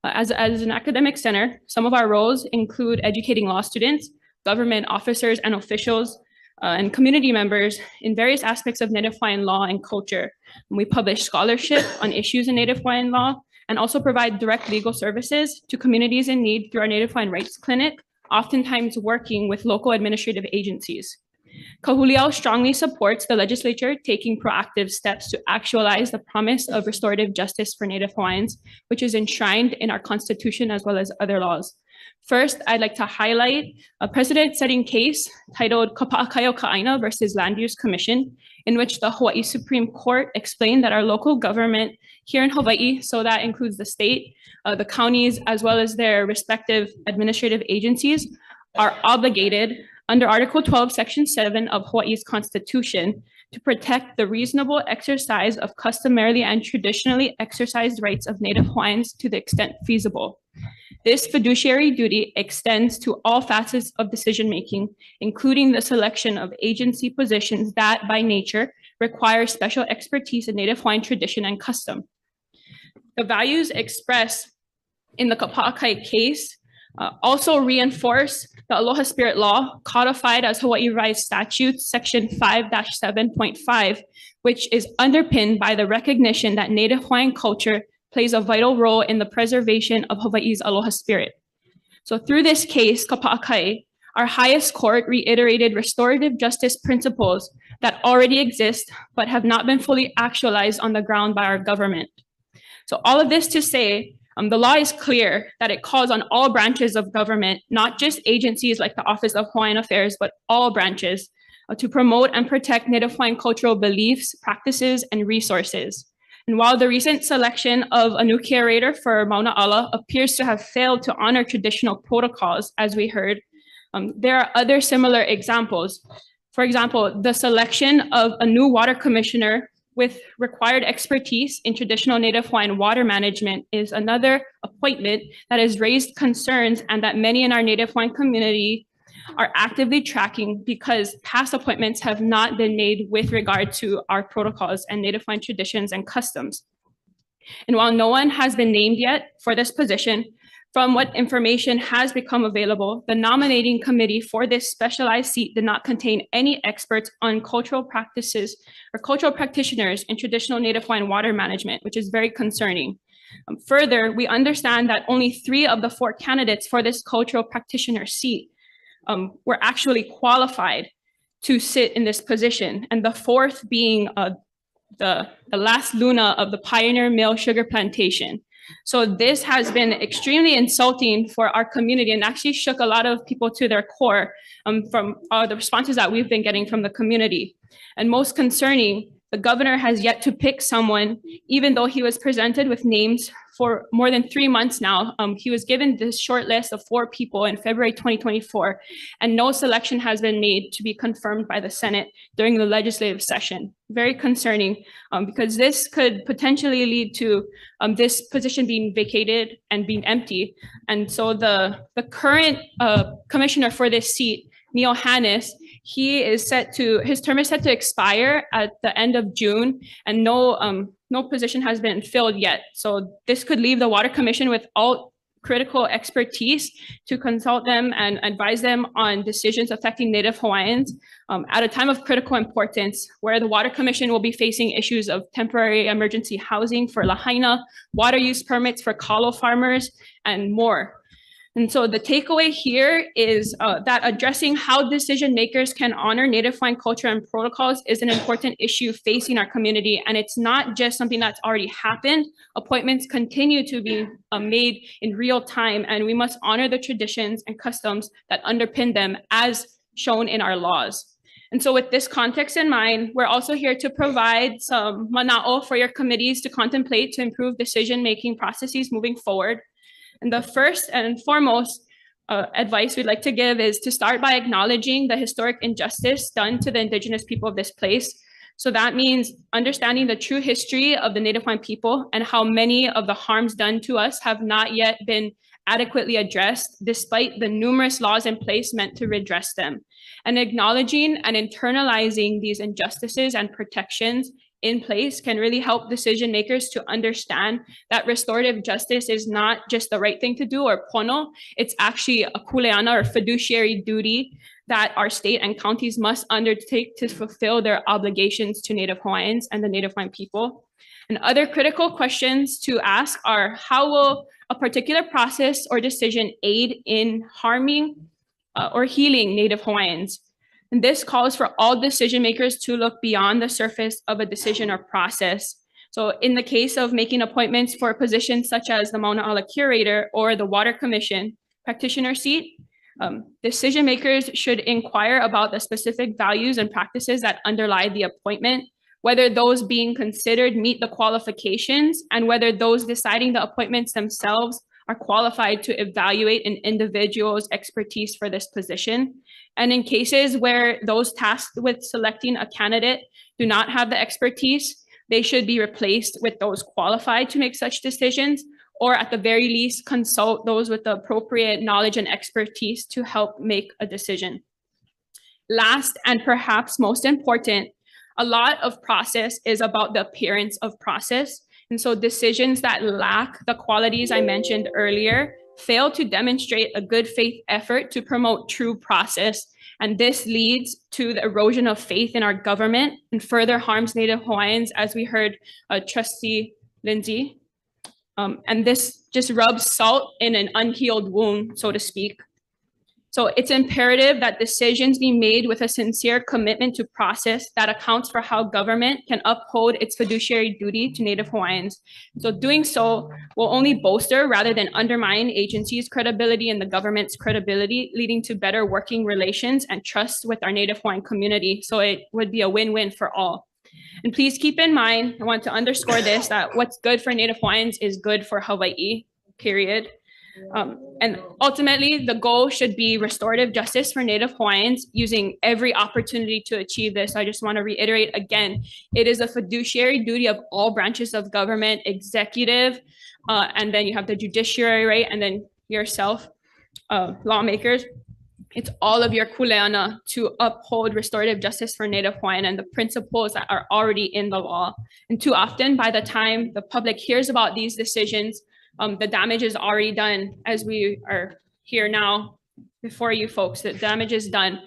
S7: As an academic center, some of our roles include educating law students, government officers and officials, and community members in various aspects of Native Hawaiian law and culture. And we publish scholarship on issues in Native Hawaiian law and also provide direct legal services to communities in need through our Native Hawaiian Rights Clinic, oftentimes working with local administrative agencies. Kahuli'au strongly supports the legislature taking proactive steps to actualize the promise of restorative justice for Native Hawaiians, which is enshrined in our Constitution as well as other laws. First, I'd like to highlight a precedent-setting case titled Kapa'akaio Ka'aina versus Land Use Commission, in which the Hawaii Supreme Court explained that our local government here in Hawaii, so that includes the state, the counties, as well as their respective administrative agencies, are obligated under Article 12, Section 7 of Hawaii's Constitution to protect the reasonable exercise of customarily and traditionally exercised rights of Native Hawaiians to the extent feasible. This fiduciary duty extends to all facets of decision-making, including the selection of agency positions that, by nature, require special expertise in Native Hawaiian tradition and custom. The values expressed in the Kapa'akai case also reinforce the Aloha Spirit Law, codified as Hawaii Revised Statute, Section 5-7.5, which is underpinned by the recognition that Native Hawaiian culture plays a vital role in the preservation of Hawaii's Aloha Spirit. So through this case, Kapa'akai, our highest court reiterated restorative justice principles that already exist but have not been fully actualized on the ground by our government. So all of this to say, the law is clear that it calls on all branches of government, not just agencies like the Office of Hawaiian Affairs, but all branches, to promote and protect Native Hawaiian cultural beliefs, practices, and resources. And while the recent selection of a new curator for Mauna Ala appears to have failed to honor traditional protocols, as we heard, there are other similar examples. For example, the selection of a new water commissioner with required expertise in traditional Native Hawaiian water management is another appointment that has raised concerns and that many in our Native Hawaiian community are actively tracking because past appointments have not been made with regard to our protocols and Native Hawaiian traditions and customs. And while no one has been named yet for this position, from what information has become available, the nominating committee for this specialized seat did not contain any experts on cultural practices or cultural practitioners in traditional Native Hawaiian water management, which is very concerning. Further, we understand that only 3 of the 4 candidates for this cultural practitioner seat were actually qualified to sit in this position, and the 4th being the last Luna of the Pioneer Mill Sugar Plantation. So this has been extremely insulting for our community and actually shook a lot of people to their core from the responses that we've been getting from the community. And most concerning, the governor has yet to pick someone, even though he was presented with names for more than 3 months now. He was given this short list of 4 people in February 2024, and no selection has been made to be confirmed by the Senate during the legislative session. Very concerning, because this could potentially lead to this position being vacated and being empty. And so the current commissioner for this seat, Neil Hannes, his term is set to expire at the end of June, and no position has been filled yet. So this could leave the Water Commission with all critical expertise to consult them and advise them on decisions affecting Native Hawaiians at a time of critical importance, where the Water Commission will be facing issues of temporary emergency housing for Lahaina, water use permits for kalo farmers, and more. And so the takeaway here is that addressing how decision makers can honor Native Hawaiian culture and protocols is an important issue facing our community. And it's not just something that's already happened. Appointments continue to be made in real time, and we must honor the traditions and customs that underpin them as shown in our laws. And so with this context in mind, we're also here to provide some mana'o for your committees to contemplate to improve decision-making processes moving forward. And the first and foremost advice we'd like to give is to start by acknowledging the historic injustice done to the Indigenous people of this place. So that means understanding the true history of the Native Hawaiian people and how many of the harms done to us have not yet been adequately addressed, despite the numerous laws in place meant to redress them. And acknowledging and internalizing these injustices and protections in place can really help decision makers to understand that restorative justice is not just the right thing to do or pono, it's actually a kuleana or fiduciary duty that our state and counties must undertake to fulfill their obligations to Native Hawaiians and the Native Hawaiian people. And other critical questions to ask are, how will a particular process or decision aid in harming or healing Native Hawaiians? And this calls for all decision makers to look beyond the surface of a decision or process. So in the case of making appointments for positions such as the Mauna Ala curator or the Water Commission practitioner seat, decision makers should inquire about the specific values and practices that underlie the appointment, whether those being considered meet the qualifications, and whether those deciding the appointments themselves are qualified to evaluate an individual's expertise for this position. And in cases where those tasked with selecting a candidate do not have the expertise, they should be replaced with those qualified to make such decisions, or at the very least, consult those with the appropriate knowledge and expertise to help make a decision. Last, and perhaps most important, a lot of process is about the appearance of process. And so decisions that lack the qualities I mentioned earlier fail to demonstrate a good faith effort to promote true process. And this leads to the erosion of faith in our government and further harms Native Hawaiians, as we heard Trustee Lindsay. And this just rubs salt in an unhealed wound, so to speak. So it's imperative that decisions be made with a sincere commitment to process that accounts for how government can uphold its fiduciary duty to Native Hawaiians. So doing so will only bolster rather than undermine agencies' credibility and the government's credibility, leading to better working relations and trust with our Native Hawaiian community. So it would be a win-win for all. And please keep in mind, I want to underscore this, that what's good for Native Hawaiians is good for Hawai'i, period. And ultimately, the goal should be restorative justice for Native Hawaiians, using every opportunity to achieve this. I just want to reiterate again, it is a fiduciary duty of all branches of government, executive, and then you have the judiciary, right? And then yourself, lawmakers. It's all of your kuleana to uphold restorative justice for Native Hawaiian and the principles that are already in the law. And too often, by the time the public hears about these decisions, the damage is already done. As we are here now before you folks, the damage is done.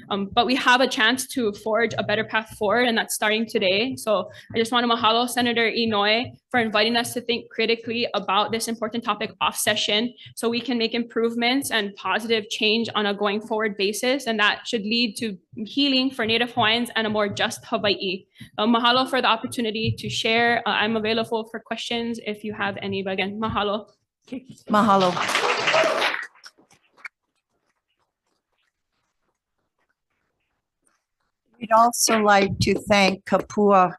S7: But we have a chance to forge a better path forward, and that's starting today. So I just want to mahalo Senator Inouye for inviting us to think critically about this important topic off session, so we can make improvements and positive change on a going forward basis. And that should lead to healing for Native Hawaiians and a more just Hawai'i. Mahalo for the opportunity to share. I'm available for questions if you have any, but again, mahalo.
S1: Mahalo. We'd also like to thank Kapua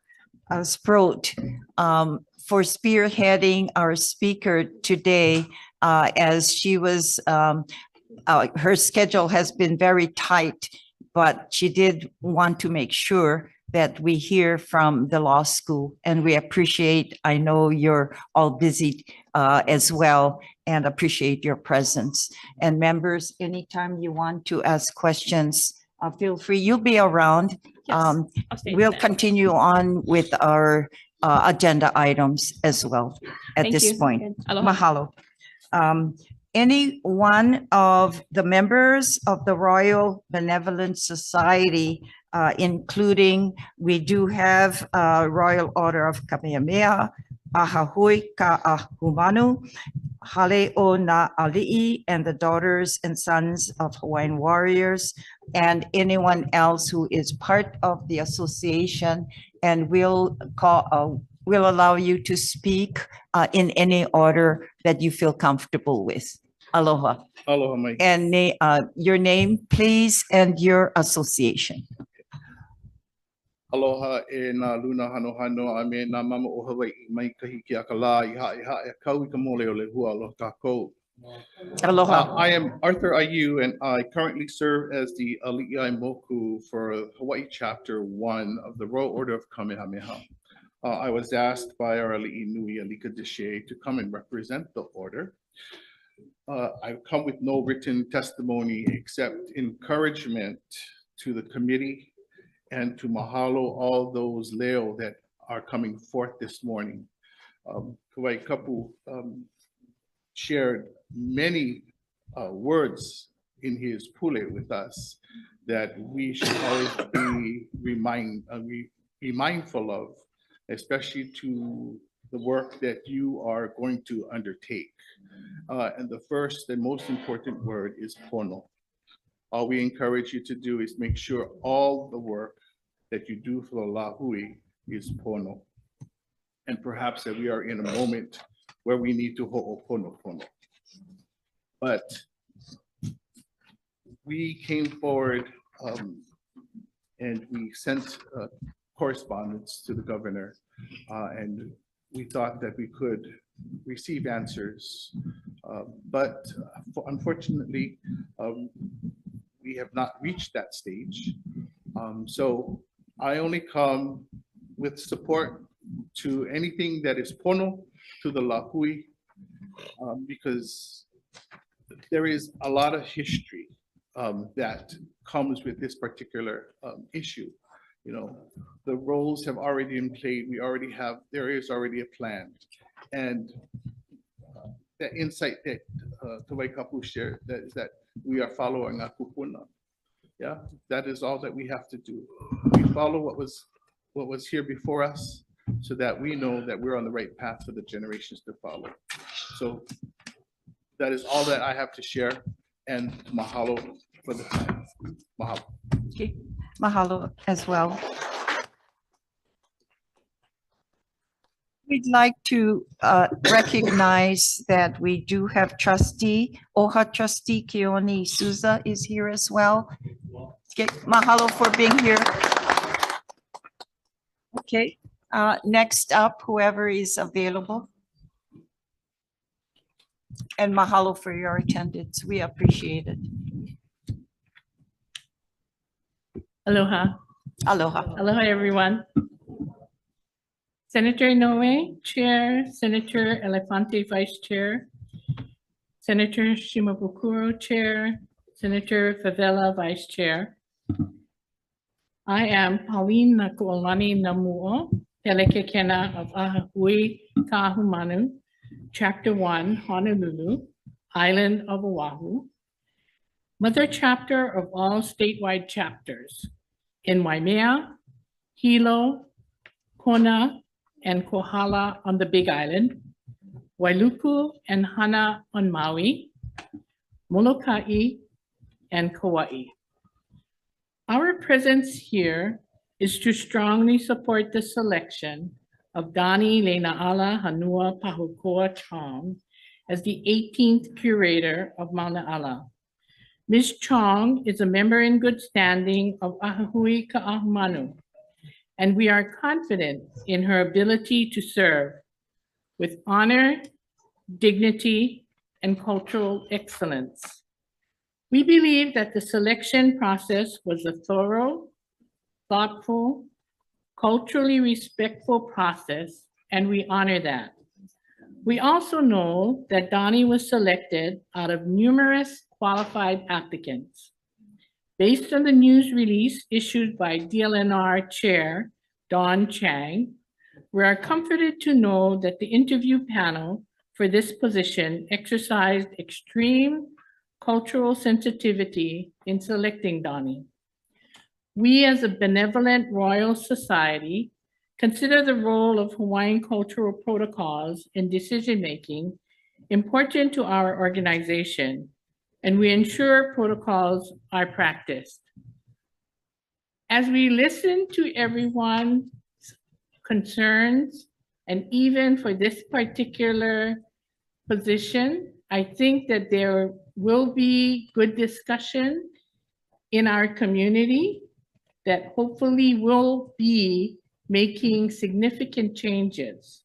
S1: Sproat for spearheading our speaker today, as she was, her schedule has been very tight, but she did want to make sure that we hear from the law school, and we appreciate, I know you're all busy as well, and appreciate your presence. And members, anytime you want to ask questions, feel free. You'll be around.
S7: Yes,
S1: Um,
S7: I'll stay.
S1: We'll
S7: then.
S1: continue on with our agenda items as well at
S7: Thank
S1: this
S7: you.
S1: point.
S7: Aloha.
S1: Mahalo. Any one of the members of the Royal Benevolent Society, including, we do have Royal Order of Kamehameha, Ahahui Ka'ahumanu, Hale o na Ali'i, and the Daughters and Sons of Hawaiian Warriors, and anyone else who is part of the association, and we'll allow you to speak in any order that you feel comfortable with. Aloha.
S2: Aloha mai.
S1: And your name, please, and your association.
S2: Aloha e nā luna hano hano a me nā mama o Hawai'i mai kahiki a ka lā i hae kau I ka mole o le hua aloha kākou.
S1: Aloha.
S2: I am Arthur Ayu, and I currently serve as the Aha Moku for Hawaii Chapter 1 of the Royal Order of Kamehameha. I was asked by our Ali'i Nui Alika Deshe to come and represent the order. I've come with no written testimony except encouragement to the committee and to mahalo all those leo that are coming forth this morning. Kawai Kapu shared many words in his pule with us that we should always be mindful of, especially to the work that you are going to undertake. And the first and most important word is pono. All we encourage you to do is make sure all the work that you do for the lahui is pono. And perhaps that we are in a moment where we need to ho'oponopono. But we came forward and we sent correspondence to the governor, and we thought that we could receive answers. But unfortunately, we have not reached that stage. So I only come with support to anything that is pono to the lahui, because there is a lot of history that comes with this particular issue. You know, the roles have already been played. There is already a plan. And the insight that Kawai Kapu shared, that is that we are following a kupuna. Yeah, that is all that we have to do. We follow what was here before us, so that we know that we're on the right path for the generations to follow. So that is all that I have to share, and mahalo for the time. Mahalo.
S1: Okay. Mahalo as well. We'd like to recognize that we do have trustee, OHA trustee Keone Souza is here as well. Okay, mahalo for being here. Okay, next up, whoever is available. And mahalo for your attendance. We appreciate it.
S8: Aloha.
S1: Aloha.
S8: Aloha, everyone. Senator Inoue, Chair, Senator Elefante, Vice Chair, Senator Shimabukuro, Chair, Senator Favela, Vice Chair. I am Pauline Nakuolani Namuo, Telekekena of Ahahui Ka'ahumanu, Chapter 1, Honolulu, Island of Oahu, Mother Chapter of all statewide chapters in Waimea, Hilo, Kona, and Kohala on the Big Island, Wailuku and Hana on Maui, Molokai, and Kauai. Our presence here is to strongly support the selection of Dani Mauna Ala Hanua Pahukoa Chong as the 18th curator of Mauna Ala. Ms. Chong is a member in good standing of Ahahui Ka'ahumanu, and we are confident in her ability to serve with honor, dignity, and cultural excellence. We believe that the selection process was a thorough, thoughtful, culturally respectful process, and we honor that. We also know that Donnie was selected out of numerous qualified applicants. Based on the news release issued by DLNR Chair Don Chang, we are comforted to know that the interview panel for this position exercised extreme cultural sensitivity in selecting Donnie. We, as a benevolent Royal Society, consider the role of Hawaiian cultural protocols in decision-making important to our organization, and we ensure protocols are practiced. As we listen to everyone's concerns, and even for this particular position, I think that there will be good discussion in our community that hopefully will be making significant changes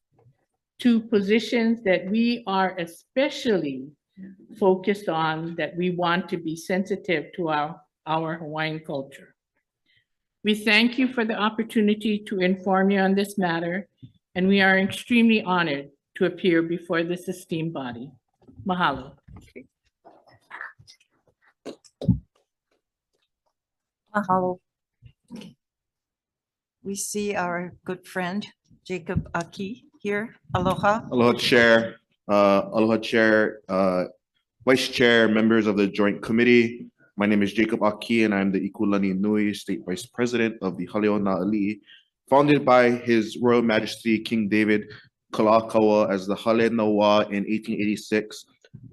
S8: to positions that we are especially focused on, that we want to be sensitive to our Hawaiian culture. We thank you for the opportunity to inform you on this matter, and we are extremely honored to appear before this esteemed body. Mahalo.
S1: Mahalo. We see our good friend, Jacob Aki here. Aloha.
S9: Aloha Chair, Vice Chair, members of the Joint Committee. My name is Jacob Aki, and I'm the Ikulani Nui State Vice President of the Mauna Ala, founded by His Royal Majesty King David Kalakaua as the Hale Nawa in 1886.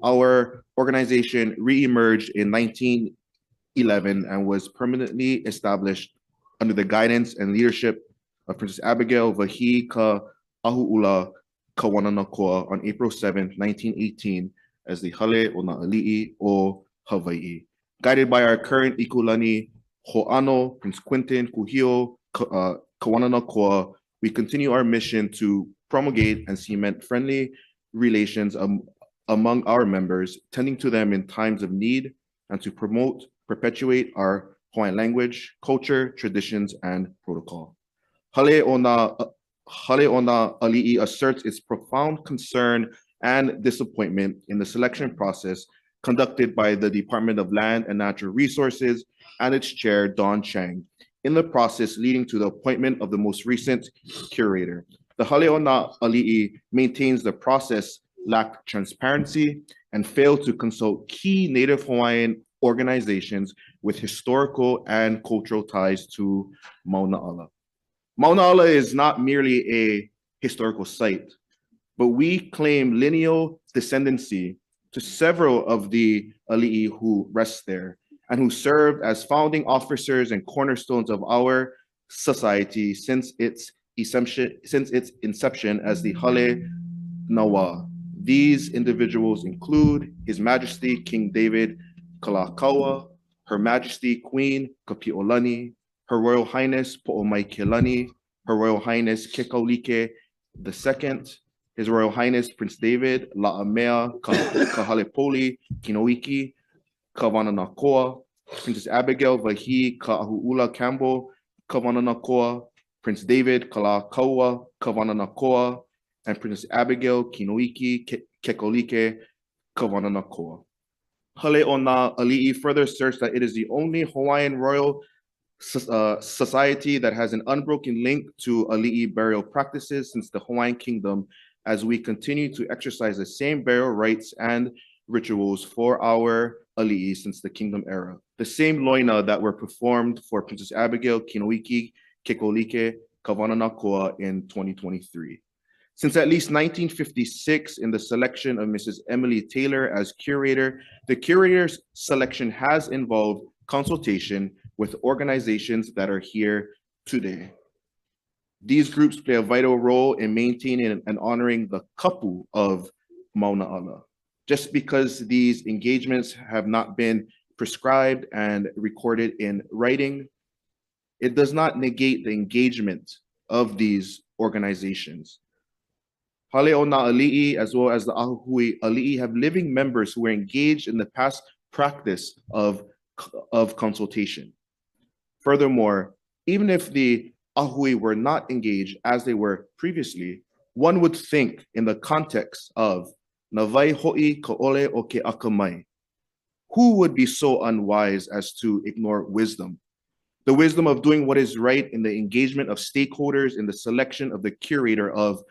S9: Our organization re-emerged in 1911 and was permanently established under the guidance and leadership of Princess Abigail Wahi Ka Ahu'ula Kawananakoa on April 7, 1918, as the Hale o na Ali'i o Hawai'i. Guided by our current Ikulani Ho'ano, Prince Quentin Kuhio Kawananakoa, we continue our mission to promulgate and cement friendly relations among our members, tending to them in times of need, and to promote, perpetuate our Hawaiian language, culture, traditions, and protocol. Hale o na Ali'i asserts its profound concern and disappointment in the selection process conducted by the Department of Land and Natural Resources and its chair, Don Chang, in the process leading to the appointment of the most recent curator. The Hale o na Ali'i maintains the process lacked transparency and failed to consult key Native Hawaiian organizations with historical and cultural ties to Mauna Ala. Mauna Ala is not merely a historical site, but we claim lineal descendancy to several of the Ali'i who rest there and who served as founding officers and cornerstones of our society since its inception as the Hale Nawa. These individuals include His Majesty King David Kalakaua, Her Majesty Queen Kapi'olani, Her Royal Highness Po'omaikelani, Her Royal Highness Kekaulike II, His Royal Highness Prince David La'amea Kahalepoli Kinoiki Kawananakoa, Princess Abigail Wahi Ka'ahu'ula Campbell Kawananakoa, Prince David Kalakaua Kawananakoa, and Princess Abigail Kinoiki Kekolike Kawananakoa. Hale o na Ali'i further asserts that it is the only Hawaiian royal society that has an unbroken link to Ali'i burial practices since the Hawaiian Kingdom, as we continue to exercise the same burial rites and rituals for our Ali'i since the Kingdom era. The same loina that were performed for Princess Abigail Kinoiki Kekolike Kawananakoa in 2023. Since at least 1956, in the selection of Mrs. Emily Taylor as curator, the curator's selection has involved consultation with organizations that are here today. These groups play a vital role in maintaining and honoring the kapu of Mauna Ala. Just because these engagements have not been prescribed and recorded in writing, it does not negate the engagement of these organizations. Hale o na Ali'i, as well as the Ahui Ali'i, have living members who are engaged in the past practice of consultation. Furthermore, even if the Ahui were not engaged as they were previously, one would think in the context of Nawai ho'i ka'ole o ke akamai. who would be so unwise as to ignore wisdom? The wisdom of doing what is right in the engagement of stakeholders in the selection of the curator of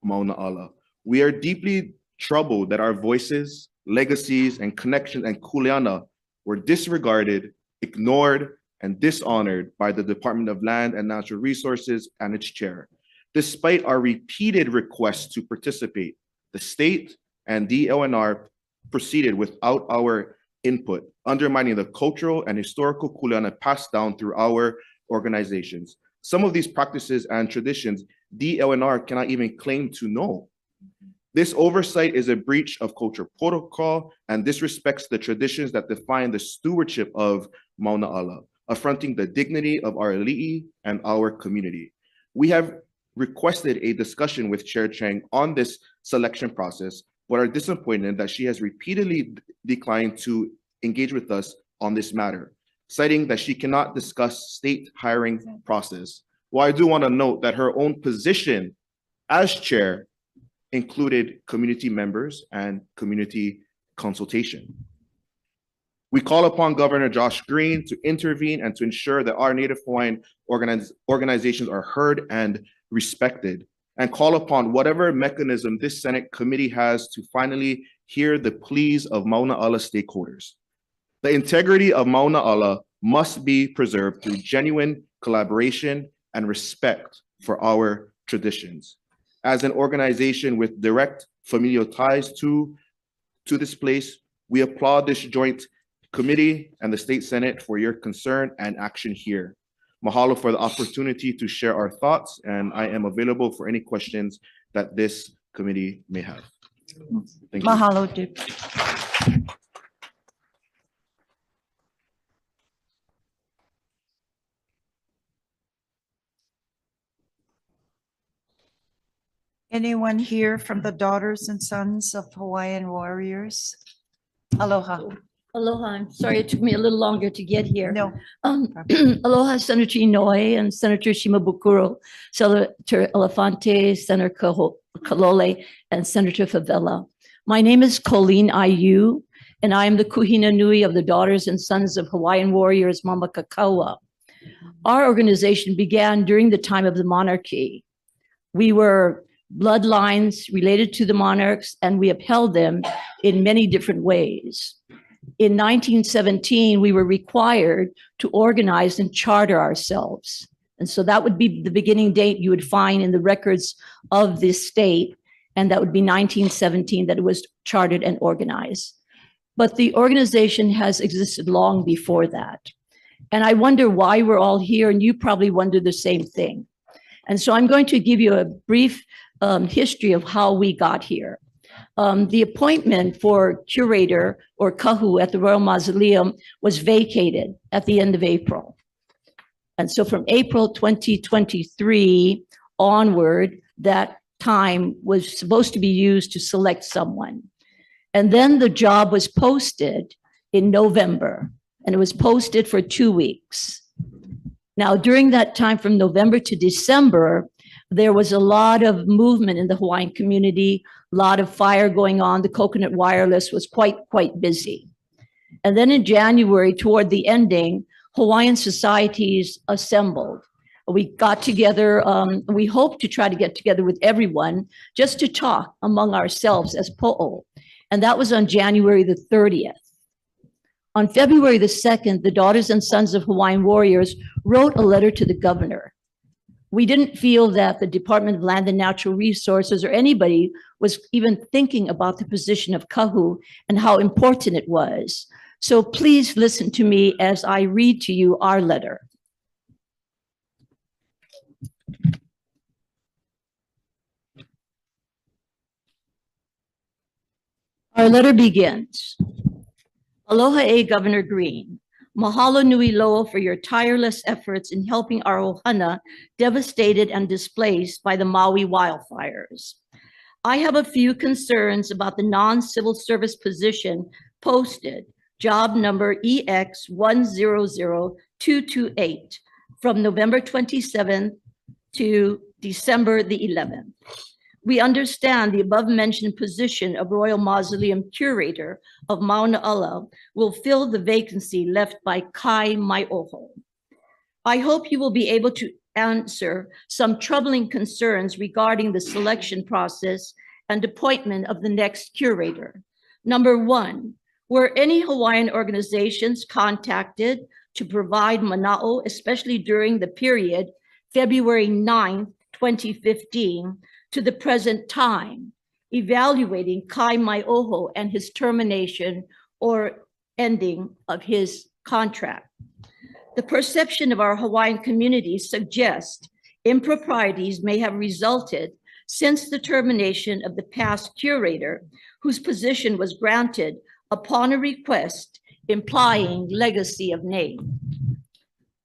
S9: Mauna Ala. We are deeply troubled that our voices, legacies, and connections and kuleana were disregarded, ignored, and dishonored by the Department of Land and Natural Resources and its chair. Despite our repeated requests to participate, the state and DLNR proceeded without our input, undermining the cultural and historical kuleana passed down through our organizations. Some of these practices and traditions, DLNR cannot even claim to know. This oversight is a breach of culture protocol and disrespects the traditions that define the stewardship of Mauna Ala, affronting the dignity of our ali'i and our community. We have requested a discussion with Chair Chang on this selection process, but are disappointed that she has repeatedly declined to engage with us on this matter, citing that she cannot discuss state hiring process. Well, I do want to note that her own position as chair included community members and community consultation. We call upon Governor Josh Green to intervene and to ensure that our Native Hawaiian organizations are heard and respected, and call upon whatever mechanism this Senate committee has to finally hear the pleas of Mauna Ala stakeholders. The integrity of Mauna Ala must be preserved through genuine collaboration and respect for our traditions. As an organization with direct familial ties to this place, we applaud this joint committee and the State Senate for your concern and action here. Mahalo for the opportunity to share our thoughts, and I am available for any questions that this committee may have. Thank you.
S1: Mahalo, Dip. Anyone here from the Daughters and Sons of Hawaiian Warriors? Aloha.
S10: Aloha. I'm sorry it took me a little longer to get here.
S1: No.
S10: Aloha, Senator Inouye and Senator Shimabukuro, Senator Elefante, Senator Kalole, and Senator Favela. My name is Colleen Ayu, and I am the Kuhina Nui of the Daughters and Sons of Hawaiian Warriors Mama Kakaua. Our organization began during the time of the monarchy. We were bloodlines related to the monarchs, and we upheld them in many different ways. In 1917, we were required to organize and charter ourselves. And so that would be the beginning date you would find in the records of this state. And that would be 1917 that it was chartered and organized. But the organization has existed long before that. And I wonder why we're all here, and you probably wonder the same thing. And so I'm going to give you a brief history of how we got here. The appointment for curator or kahu at the Royal Mausoleum was vacated at the end of April. And so from April 2023 onward, that time was supposed to be used to select someone. And then the job was posted in November, and it was posted for 2 weeks. Now, during that time from November to December, there was a lot of movement in the Hawaiian community, a lot of fire going on. The Coconut Wireless was quite busy. And then in January, toward the ending, Hawaiian societies assembled. We got together, we hoped to try to get together with everyone just to talk among ourselves as po'o. And that was on January the 30th. On February the 2nd, the Daughters and Sons of Hawaiian Warriors wrote a letter to the governor. We didn't feel that the Department of Land and Natural Resources or anybody was even thinking about the position of kahu and how important it was. So please listen to me as I read to you our letter. Our letter begins. Aloha Governor Green. Mahalo nui loa for your tireless efforts in helping our ohana devastated and displaced by the Maui wildfires. I have a few concerns about the non-civil service position posted, job number EX100228, from November 27th to December the 11th. We understand the above-mentioned position of Royal Mausoleum Curator of Mauna Ala will fill the vacancy left by Kai Maioho. I hope you will be able to answer some troubling concerns regarding the selection process and appointment of the next curator. Number one, were any Hawaiian organizations contacted to provide mana'o, especially during the period February 9th, 2015 to the present time, evaluating Kai Maioho and his termination or ending of his contract? The perception of our Hawaiian community suggests improprieties may have resulted since the termination of the past curator, whose position was granted upon a request implying legacy of name.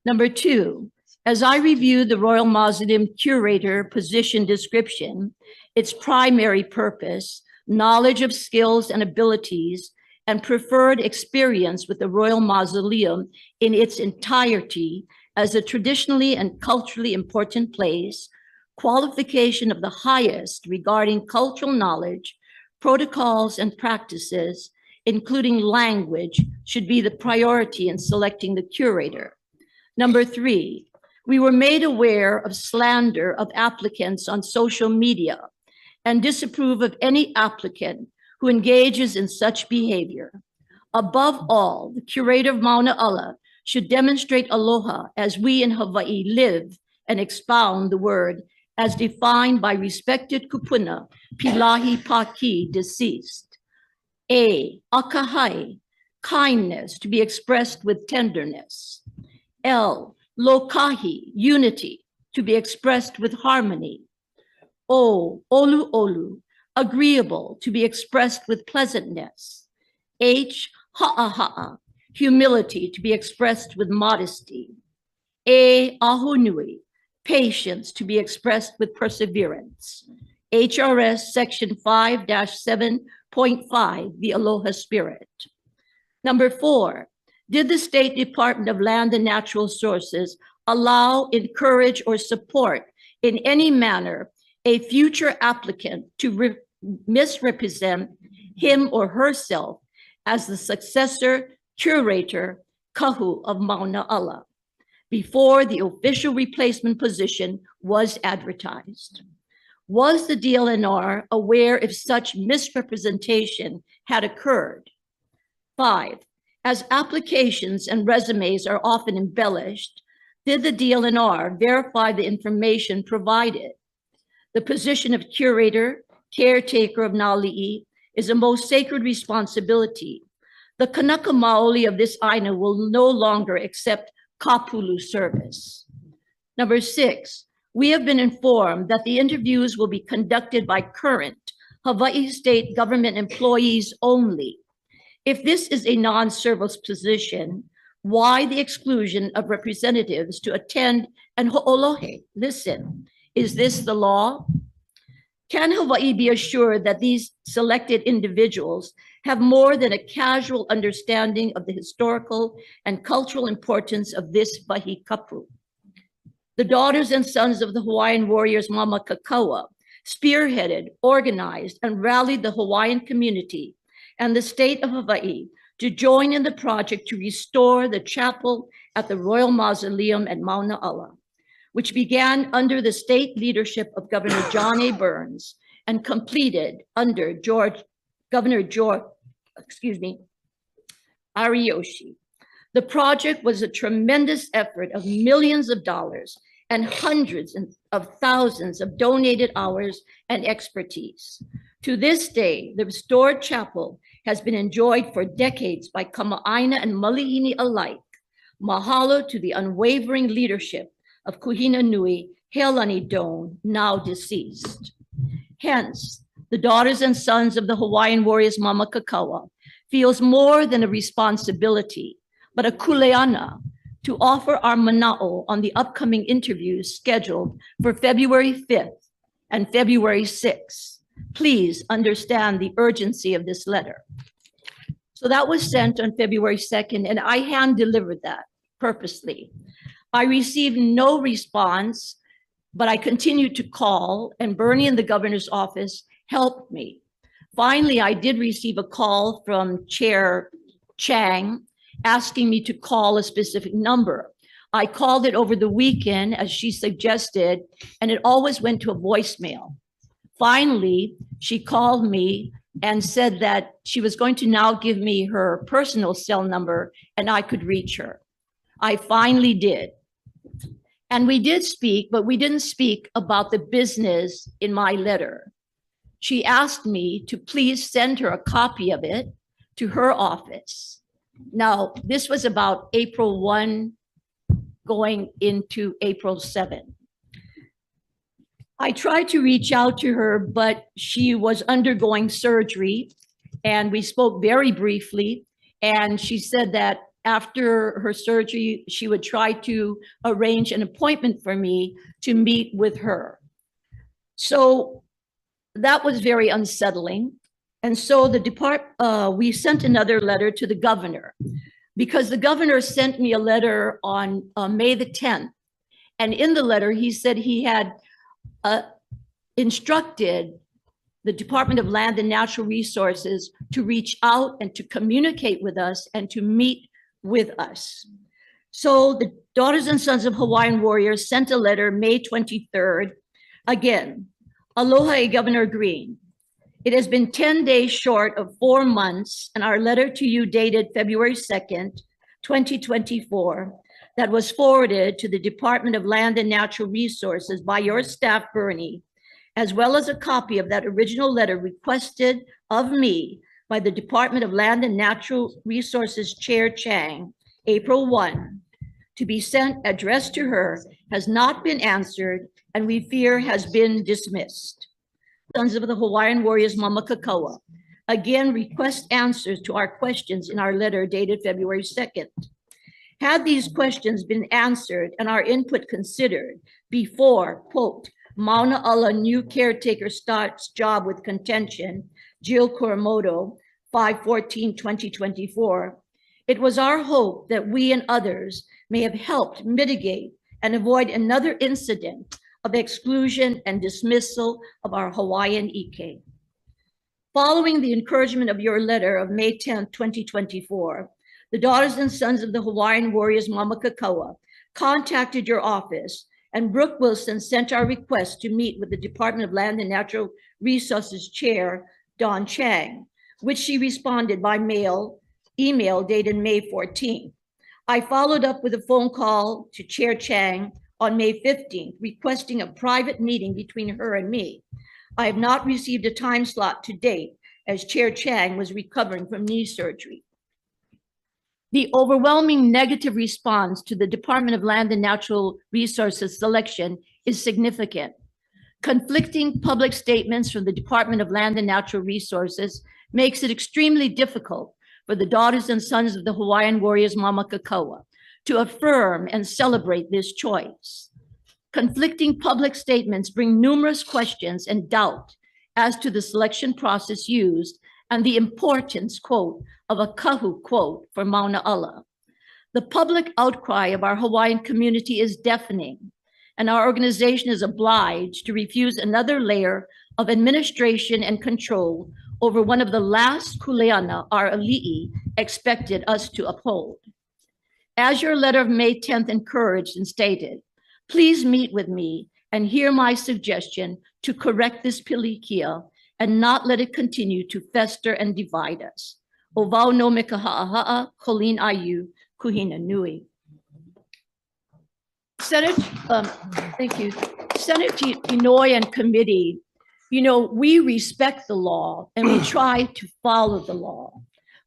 S10: Number two, as I review the Royal Mausoleum Curator position description, its primary purpose, knowledge of skills and abilities, and preferred experience with the Royal Mausoleum in its entirety as a traditionally and culturally important place, qualification of the highest regarding cultural knowledge, protocols, and practices, including language, should be the priority in selecting the curator. Number three, we were made aware of slander of applicants on social media and disapprove of any applicant who engages in such behavior. Above all, the curator of Mauna Ala should demonstrate aloha as we in Hawaii live and expound the word as defined by respected kupuna Pilahi Paki deceased. A, akahai, kindness to be expressed with tenderness. L, lokahi, unity to be expressed with harmony. O, olu olu, agreeable to be expressed with pleasantness. H, ha'a, humility to be expressed with modesty. A, ahunui, patience to be expressed with perseverance. HRS section 5-7.5, the aloha spirit. Number four, did the State Department of Land and Natural Resources allow, encourage, or support in any manner a future applicant to misrepresent him or herself as the successor curator kahu of Mauna Ala before the official replacement position was advertised? Was the DLNR aware if such misrepresentation had occurred? 5, as applications and resumes are often embellished, did the DLNR verify the information provided? The position of curator, caretaker of Nali'i is a most sacred responsibility. The Kanaka Maoli of this aina will no longer accept kapulu service. Number 6, we have been informed that the interviews will be conducted by current Hawaii state government employees only. If this is a non-service position, why the exclusion of representatives to attend and ho'olohe, listen? Is this the law? Can Hawaii be assured that these selected individuals have more than a casual understanding of the historical and cultural importance of this wahi kapu? The daughters and sons of the Hawaiian warriors Mama Kakaua spearheaded, organized, and rallied the Hawaiian community and the state of Hawaii to join in the project to restore the chapel at the Royal Mausoleum at Mauna Ala, which began under the state leadership of Governor John A. Burns and completed under Governor Ariyoshi. The project was a tremendous effort of millions of dollars and hundreds of thousands of donated hours and expertise. To this day, the restored chapel has been enjoyed for decades by Kama'aina and Malihini alike. Mahalo to the unwavering leadership of Kuhina Nui, Healani Doan, now deceased. Hence, the daughters and sons of the Hawaiian warriors Mama Kakaua feels more than a responsibility, but a kuleana to offer our mana'o on the upcoming interviews scheduled for February 5th and February 6th. Please understand the urgency of this letter. So that was sent on February 2nd, and I hand delivered that purposely. I received no response but I continued to call, and Bernie in the governor's office helped me. Finally, I did receive a call from Chair Chang asking me to call a specific number. I called it over the weekend, as she suggested, and it always went to a voicemail. Finally, she called me and said that she was going to now give me her personal cell number and I could reach her. I finally did. And we did speak, but we didn't speak about the business in my letter. She asked me to please send her a copy of it to her office. Now, this was about April 1 going into April 7. I tried to reach out to her, but she was undergoing surgery, and we spoke very briefly. And she said that after her surgery, she would try to arrange an appointment for me to meet with her. So that was very unsettling. And so we sent another letter to the governor, because the governor sent me a letter on May the 10th. And in the letter, he said he had instructed the Department of Land and Natural Resources to reach out and to communicate with us and to meet with us. So the Daughters and Sons of Hawaiian Warriors sent a letter May 23rd. Again, aloha, Governor Green. It has been 10 days short of 4 months, and our letter to you dated February 2nd, 2024, that was forwarded to the Department of Land and Natural Resources by your staff, Bernie, as well as a copy of that original letter requested of me by the Department of Land and Natural Resources Chair Chang, April 1, to be sent addressed to her, has not been answered, and we fear has been dismissed. Sons of the Hawaiian Warriors Mamakakoa, again request answers to our questions in our letter dated February 2nd. Had these questions been answered and our input considered before, quote, Mauna Ala new caretaker starts job with contention, Jill Kuramoto, 5/14/2024, it was our hope that we and others may have helped mitigate and avoid another incident of exclusion and dismissal of our Hawaiian Ike. Following the encouragement of your letter of May 10th, 2024, the Daughters and Sons of the Hawaiian Warriors Mamakakoa contacted your office, and Brooke Wilson sent our request to meet with the Department of Land and Natural Resources Chair, Don Chang, which she responded by email dated May 14th. I followed up with a phone call to Chair Chang on May 15th, requesting a private meeting between her and me. I have not received a time slot to date, as Chair Chang was recovering from knee surgery. The overwhelming negative response to the Department of Land and Natural Resources selection is significant. Conflicting public statements from the Department of Land and Natural Resources makes it extremely difficult for the Daughters and Sons of the Hawaiian Warriors Mamakakoa to affirm and celebrate this choice. Conflicting public statements bring numerous questions and doubt as to the selection process used and the importance, quote, of a kahu, quote, for Mauna Ala. The public outcry of our Hawaiian community is deafening, and our organization is obliged to refuse another layer of administration and control over one of the last kuleana our ali'i expected us to uphold. As your letter of May 10th encouraged and stated, please meet with me and hear my suggestion to correct this pilikia and not let it continue to fester and divide us. O wau no me ka ha'aha'a, Colleen Ayu, kuhina nui. Thank you. Senator Inouye and committee, you know, we respect the law and we try to follow the law,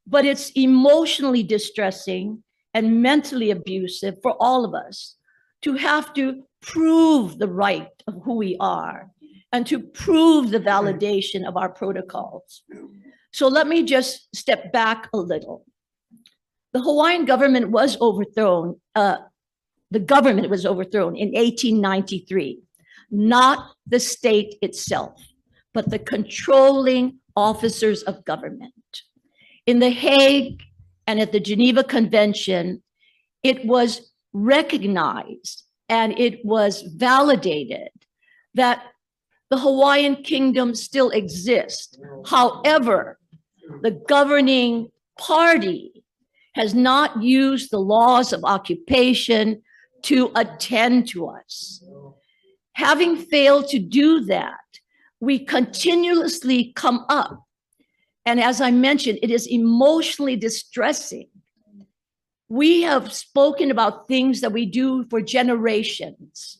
S10: but it's emotionally distressing and mentally abusive for all of us to have to prove the right of who we are and to prove the validation of our protocols. So let me just step back a little. The Hawaiian government was overthrown. The government was overthrown in 1893, not the state itself, but the controlling officers of government. In The Hague and at the Geneva Convention, it was recognized and it was validated that the Hawaiian kingdom still exists. However, the governing party has not used the laws of occupation to attend to us. Having failed to do that, we continuously come up. And as I mentioned, it is emotionally distressing. We have spoken about things that we do for generations,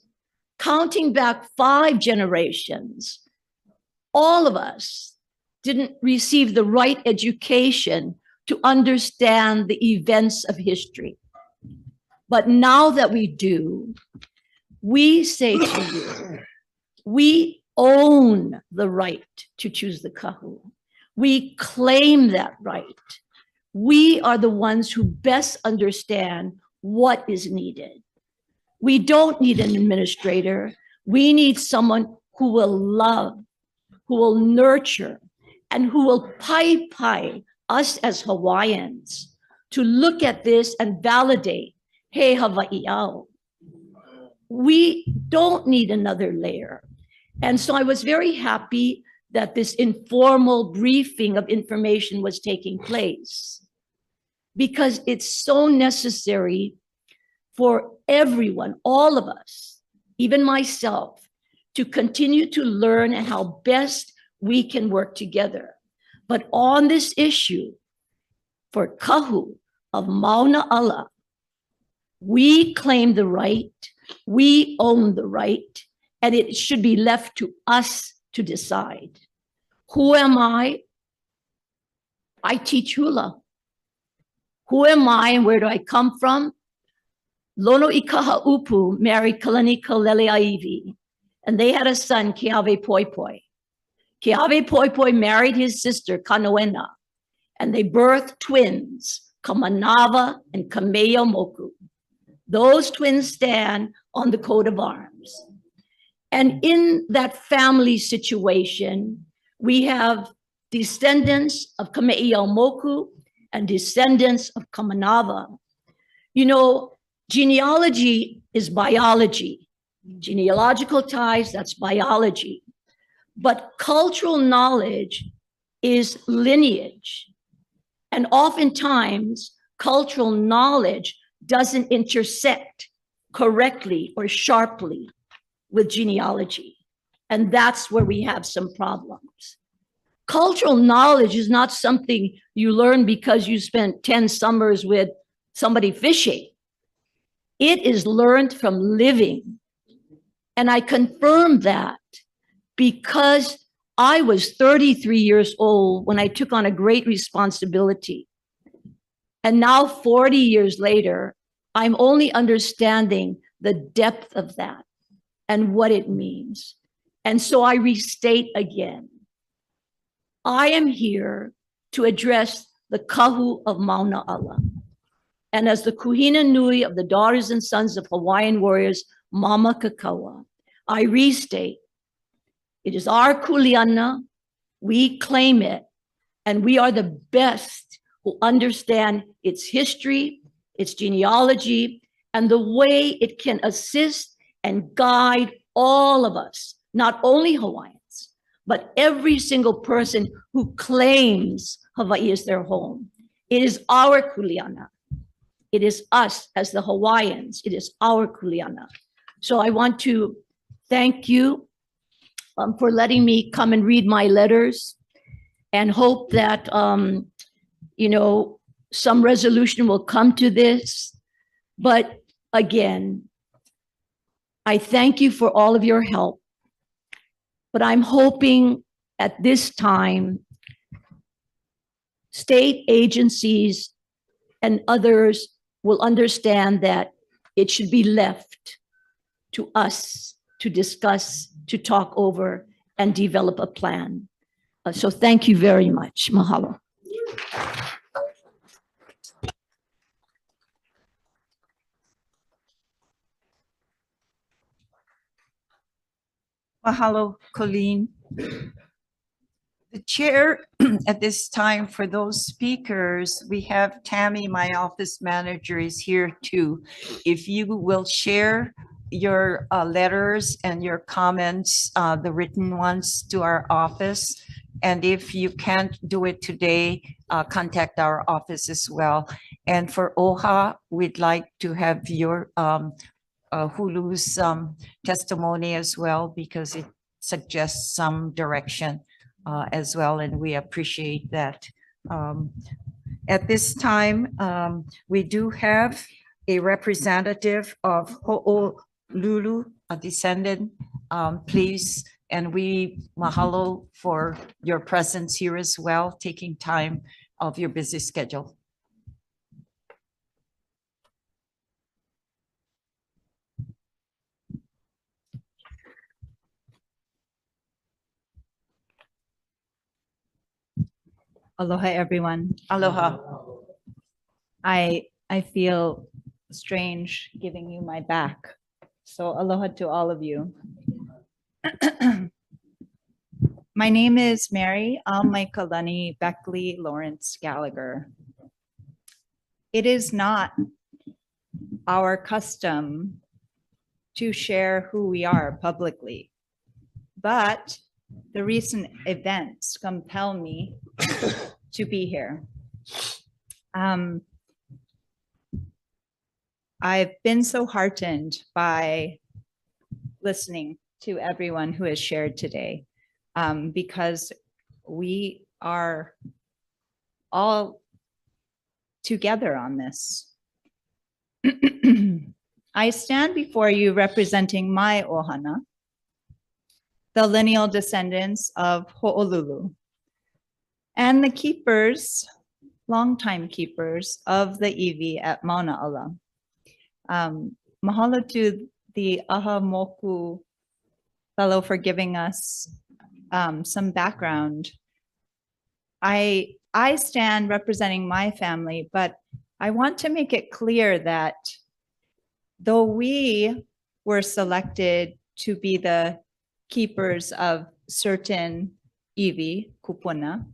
S10: counting back 5 generations. All of us didn't receive the right education to understand the events of history. But now that we do, we say to you, we own the right to choose the kahu. We claim that right. We are the ones who best understand what is needed. We don't need an administrator. We need someone who will love, who will nurture, and who will pai us as Hawaiians to look at this and validate, hey, Hawai'i. We don't need another layer. And so I was very happy that this informal briefing of information was taking place, because it's so necessary for everyone, all of us, even myself, to continue to learn and how best we can work together. But on this issue, for kahu of Mauna Ala, we claim the right, we own the right, and it should be left to us to decide. Who am I? I teach hula. Who am I and where do I come from? Lono i Kahaupu married Kalani Kaleleaivi, and they had a son, Keawe Poipoi. Keawe Poipoi married his sister, Kanoena, and they birthed twins, Kamanava and Kamea Moku. Those twins stand on the coat of arms. And in that family situation, we have descendants of Kamea Moku and descendants of Kamanava. You know, genealogy is biology. Genealogical ties, that's biology. But cultural knowledge is lineage. And oftentimes, cultural knowledge doesn't intersect correctly or sharply with genealogy. And that's where we have some problems. Cultural knowledge is not something you learn because you spent 10 summers with somebody fishing. It is learned from living. And I confirm that because I was 33 years old when I took on a great responsibility. And now 40 years later, I'm only understanding the depth of that and what it means. And so I restate again, I am here to address the kahu of Mauna Ala. And as the kuhina nui of the daughters and sons of Hawaiian warriors, Mama Kakawa, I restate, it is our kuleana, we claim it, and we are the best who understand its history, its genealogy, and the way it can assist and guide all of us, not only Hawaiians, but every single person who claims Hawaii is their home. It is our kuleana. It is us as the Hawaiians. It is our kuleana. So I want to thank you for letting me come and read my letters, and hope that, you know, some resolution will come to this. But again, I thank you for all of your help. But I'm hoping at this time, state agencies and others will understand that it should be left to us to discuss, to talk over, and develop a plan. So thank you very much. Mahalo.
S1: Mahalo, Colleen. The chair at this time for those speakers, we have Tammy, my office manager, is here too. If you will share your letters and your comments, the written ones, to our office. And if you can't do it today, contact our office as well. And for OHA, we'd like to have your Hulu's testimony as well, because it suggests some direction as well, and we appreciate that. At this time, we do have a representative of Ho'olulu, a descendant, please. And we mahalo for your presence here as well, taking time of your busy schedule.
S11: Aloha, everyone.
S1: Aloha.
S11: I feel strange giving you my back. So aloha to all of you. My name is Mary Almaikalani Beckley Lawrence Gallagher. It is not our custom to share who we are publicly, but the recent events compel me to be here. I've been so heartened by listening to everyone who has shared today, because we are all together on this. I stand before you representing my ohana, the lineal descendants of Ho'olulu, and the keepers, longtime keepers of the iwi at Mauna Ala. Mahalo to the Aha Moku fellow for giving us some background. I stand representing my family, but I want to make it clear that though we were selected to be the keepers of certain iwi, kupuna,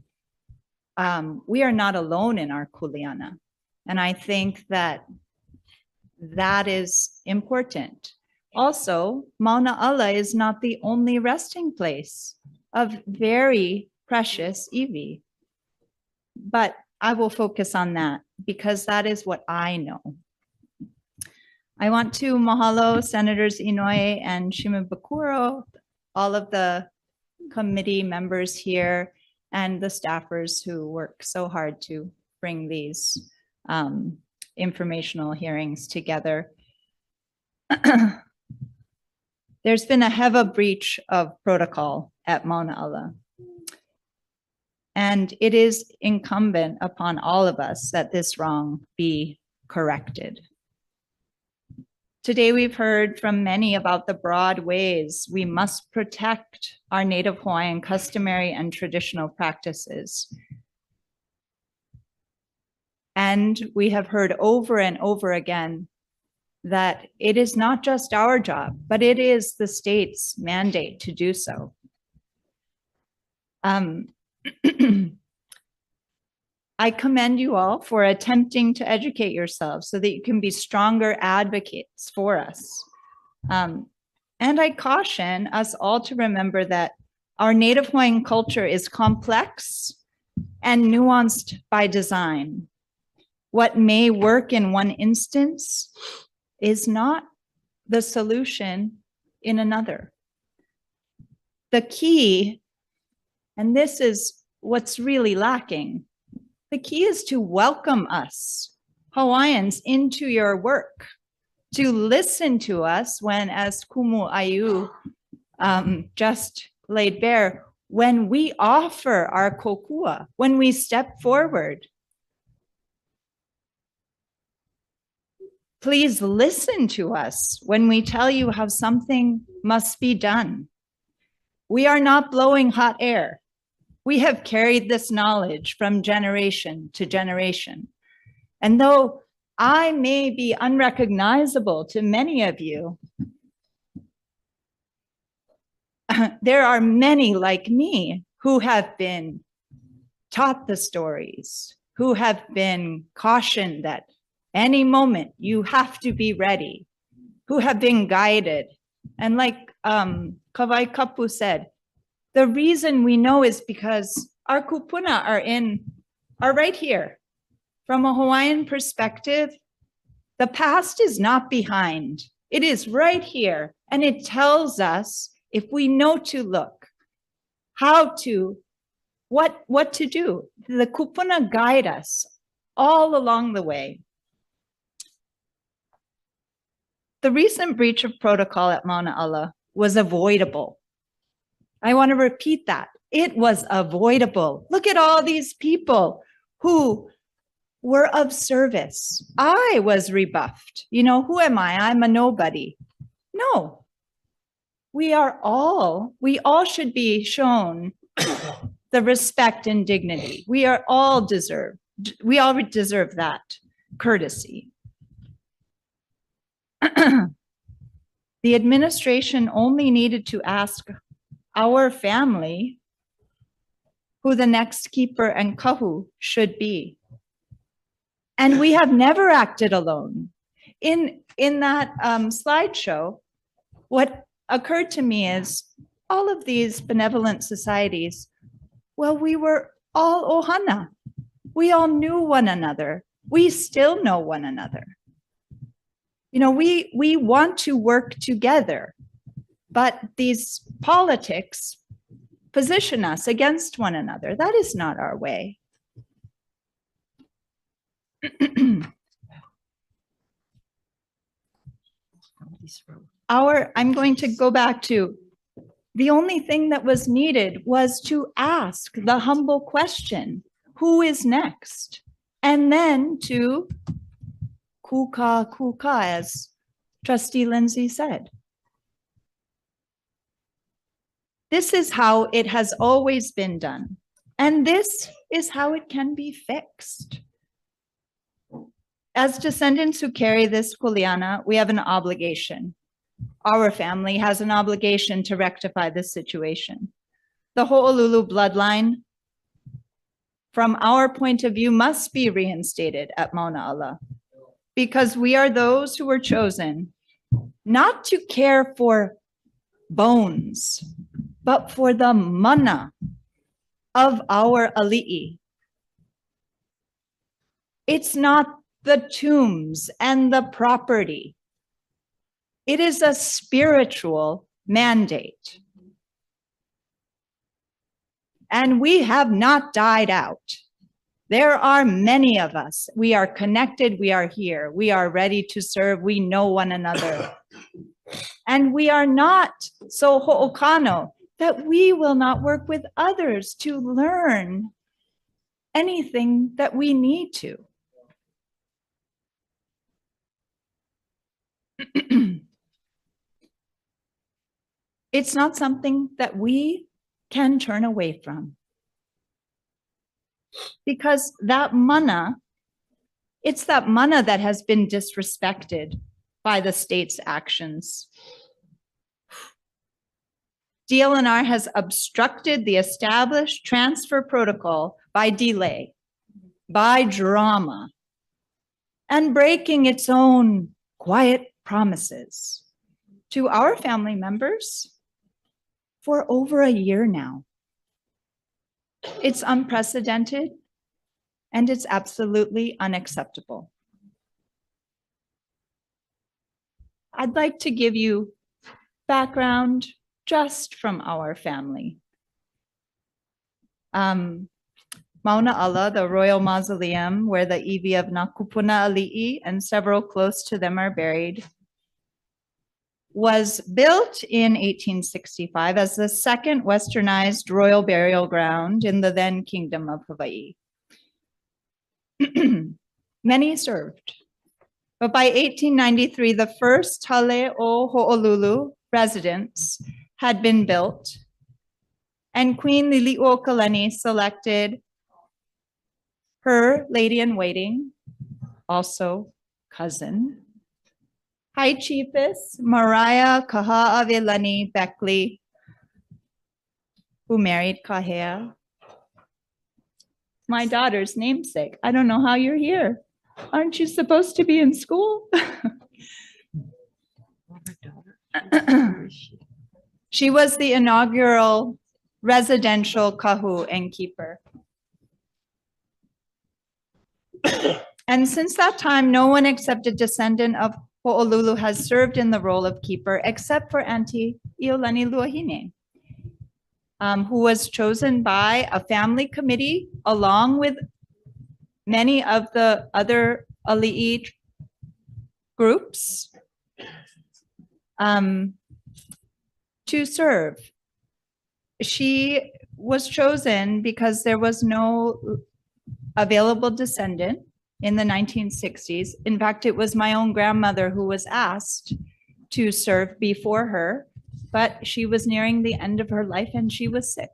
S11: we are not alone in our kuleana. And I think that that is important. Also, Mauna Ala is not the only resting place of very precious iwi. But I will focus on that because that is what I know. I want to mahalo Senators Inouye and Shimabukuro, all of the committee members here, and the staffers who work so hard to bring these informational hearings together. There's been a heavy breach of protocol at Mauna Ala. And it is incumbent upon all of us that this wrong be corrected. Today, we've heard from many about the broad ways we must protect our Native Hawaiian customary and traditional practices. And we have heard over and over again that it is not just our job, but it is the state's mandate to do so. I commend you all for attempting to educate yourselves so that you can be stronger advocates for us. And I caution us all to remember that our Native Hawaiian culture is complex and nuanced by design. What may work in one instance is not the solution in another. The key, and this is what's really lacking, the key is to welcome us, Hawaiians, into your work, to listen to us when, as Kumu Ayu just laid bare, when we offer our kokua, when we step forward. Please listen to us when we tell you how something must be done. We are not blowing hot air. We have carried this knowledge from generation to generation. And though I may be unrecognizable to many of you, there are many like me who have been taught the stories, who have been cautioned that any moment you have to be ready. who have been guided. And like Kawai Kapu said, the reason we know is because our kupuna are right here. From a Hawaiian perspective, the past is not behind. It is right here. And it tells us, if we know to look, what to do. The kupuna guide us all along the way. The recent breach of protocol at Mauna Ala was avoidable. I want to repeat that. It was avoidable. Look at all these people who were of service. I was rebuffed. You know, who am I? I'm a nobody. No, we all should be shown the respect and dignity. We all deserve that courtesy. The administration only needed to ask our family who the next keeper and kahu should be. And we have never acted alone. In that slideshow, what occurred to me is all of these benevolent societies, well, we were all ohana. We all knew one another. We still know one another. You know, we want to work together, but these politics position us against one another. That is not our way. I'm going to go back to the only thing that was needed was to ask the humble question, who is next? And then to kuka, as Trustee Lindsay said. This is how it has always been done. And this is how it can be fixed. As descendants who carry this kuleana, we have an obligation. Our family has an obligation to rectify this situation. The Ho'olulu bloodline, from our point of view, must be reinstated at Mauna Ala, because we are those who were chosen not to care for bones, but for the mana of our ali'i. It's not the tombs and the property. It is a spiritual mandate. And we have not died out. There are many of us. We are connected. We are here. We are ready to serve. We know one another. And we are not so ho'okano that we will not work with others to learn anything that we need to. It's not something that we can turn away from. Because that mana, it's that mana that has been disrespected by the state's actions. DLNR has obstructed the established transfer protocol by delay, by drama, and breaking its own quiet promises to our family members for over a year now. It's unprecedented and it's absolutely unacceptable. I'd like to give you background just from our family. Mauna Ala, the royal mausoleum where the iwi of Nakupuna Ali'i and several close to them are buried, was built in 1865 as the second westernized royal burial ground in the then Kingdom of Hawaii. Many served, but by 1893, the first Hale o Ho'olulu residence had been built, and Queen Liliuokalani selected her lady-in-waiting, also cousin, High Chiefess Mariah Kaha'avelani Beckley, who married Kahea, my daughter's namesake. I don't know how you're here. Aren't you supposed to be in school? She was the inaugural residential kahu and keeper. And since that time, no one except a descendant of Ho'olulu has served in the role of keeper except for Auntie Iolani Luahine, who was chosen by a family committee along with many of the other ali'i groups to serve. She was chosen because there was no available descendant in the 1960s. In fact, it was my own grandmother who was asked to serve before her, but she was nearing the end of her life and she was sick.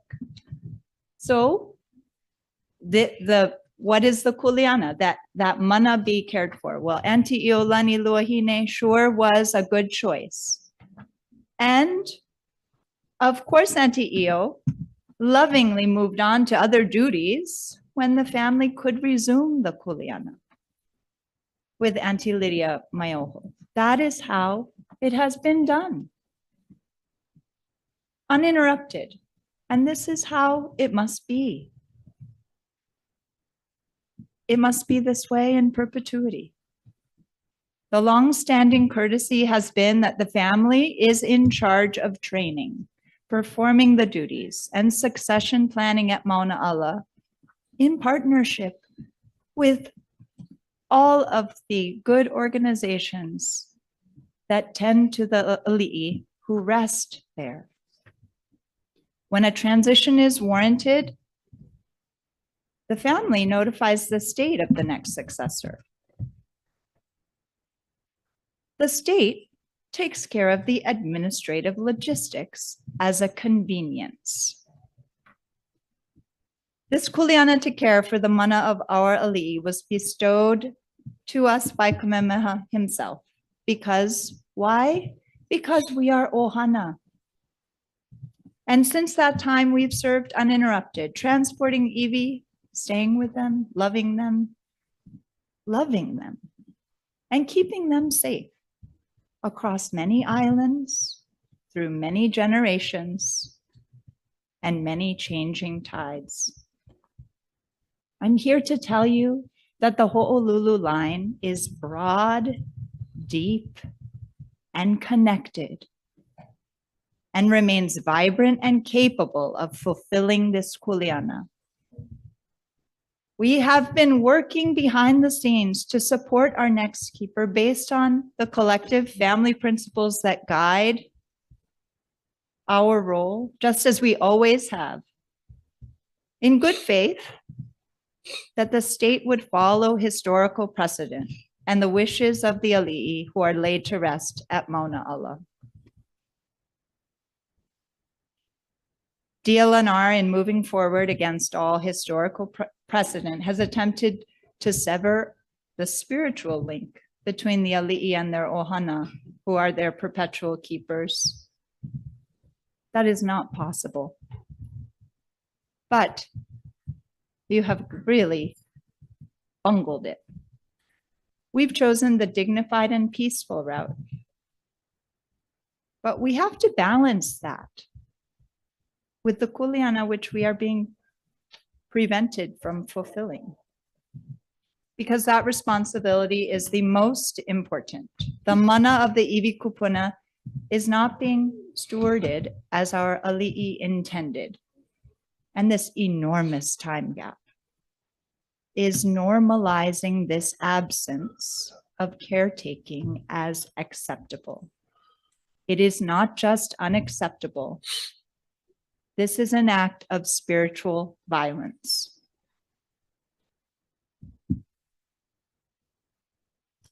S11: So what is the kuleana? That mana be cared for. Well, Auntie Iolani Luahine sure was a good choice. And of course, Auntie Io lovingly moved on to other duties when the family could resume the kuleana with Auntie Lydia Maioho. That is how it has been done. Uninterrupted. And this is how it must be. It must be this way in perpetuity. The long-standing courtesy has been that the family is in charge of training, performing the duties, and succession planning at Mauna Ala in partnership with all of the good organizations that tend to the ali'i who rest there. When a transition is warranted, the family notifies the state of the next successor. The state takes care of the administrative logistics as a convenience. This kuleana to care for the mana of our ali'i was bestowed to us by Kamehameha himself. Because, why? Because we are ohana. And since that time, we've served uninterrupted, transporting iwi, staying with them, loving them, and keeping them safe across many islands, through many generations, and many changing tides. I'm here to tell you that the Ho'olulu line is broad, deep, and connected, and remains vibrant and capable of fulfilling this kuleana. We have been working behind the scenes to support our next keeper based on the collective family principles that guide our role, just as we always have, in good faith that the state would follow historical precedent and the wishes of the ali'i who are laid to rest at Mauna Ala. DLNR, in moving forward against all historical precedent, has attempted to sever the spiritual link between the ali'i and their ohana, who are their perpetual keepers. That is not possible. But you have really bungled it. We've chosen the dignified and peaceful route. But we have to balance that with the kuleana which we are being prevented from fulfilling. Because that responsibility is the most important. The mana of the iwi kupuna is not being stewarded as our ali'i intended. And this enormous time gap is normalizing this absence of caretaking as acceptable. It is not just unacceptable. This is an act of spiritual violence.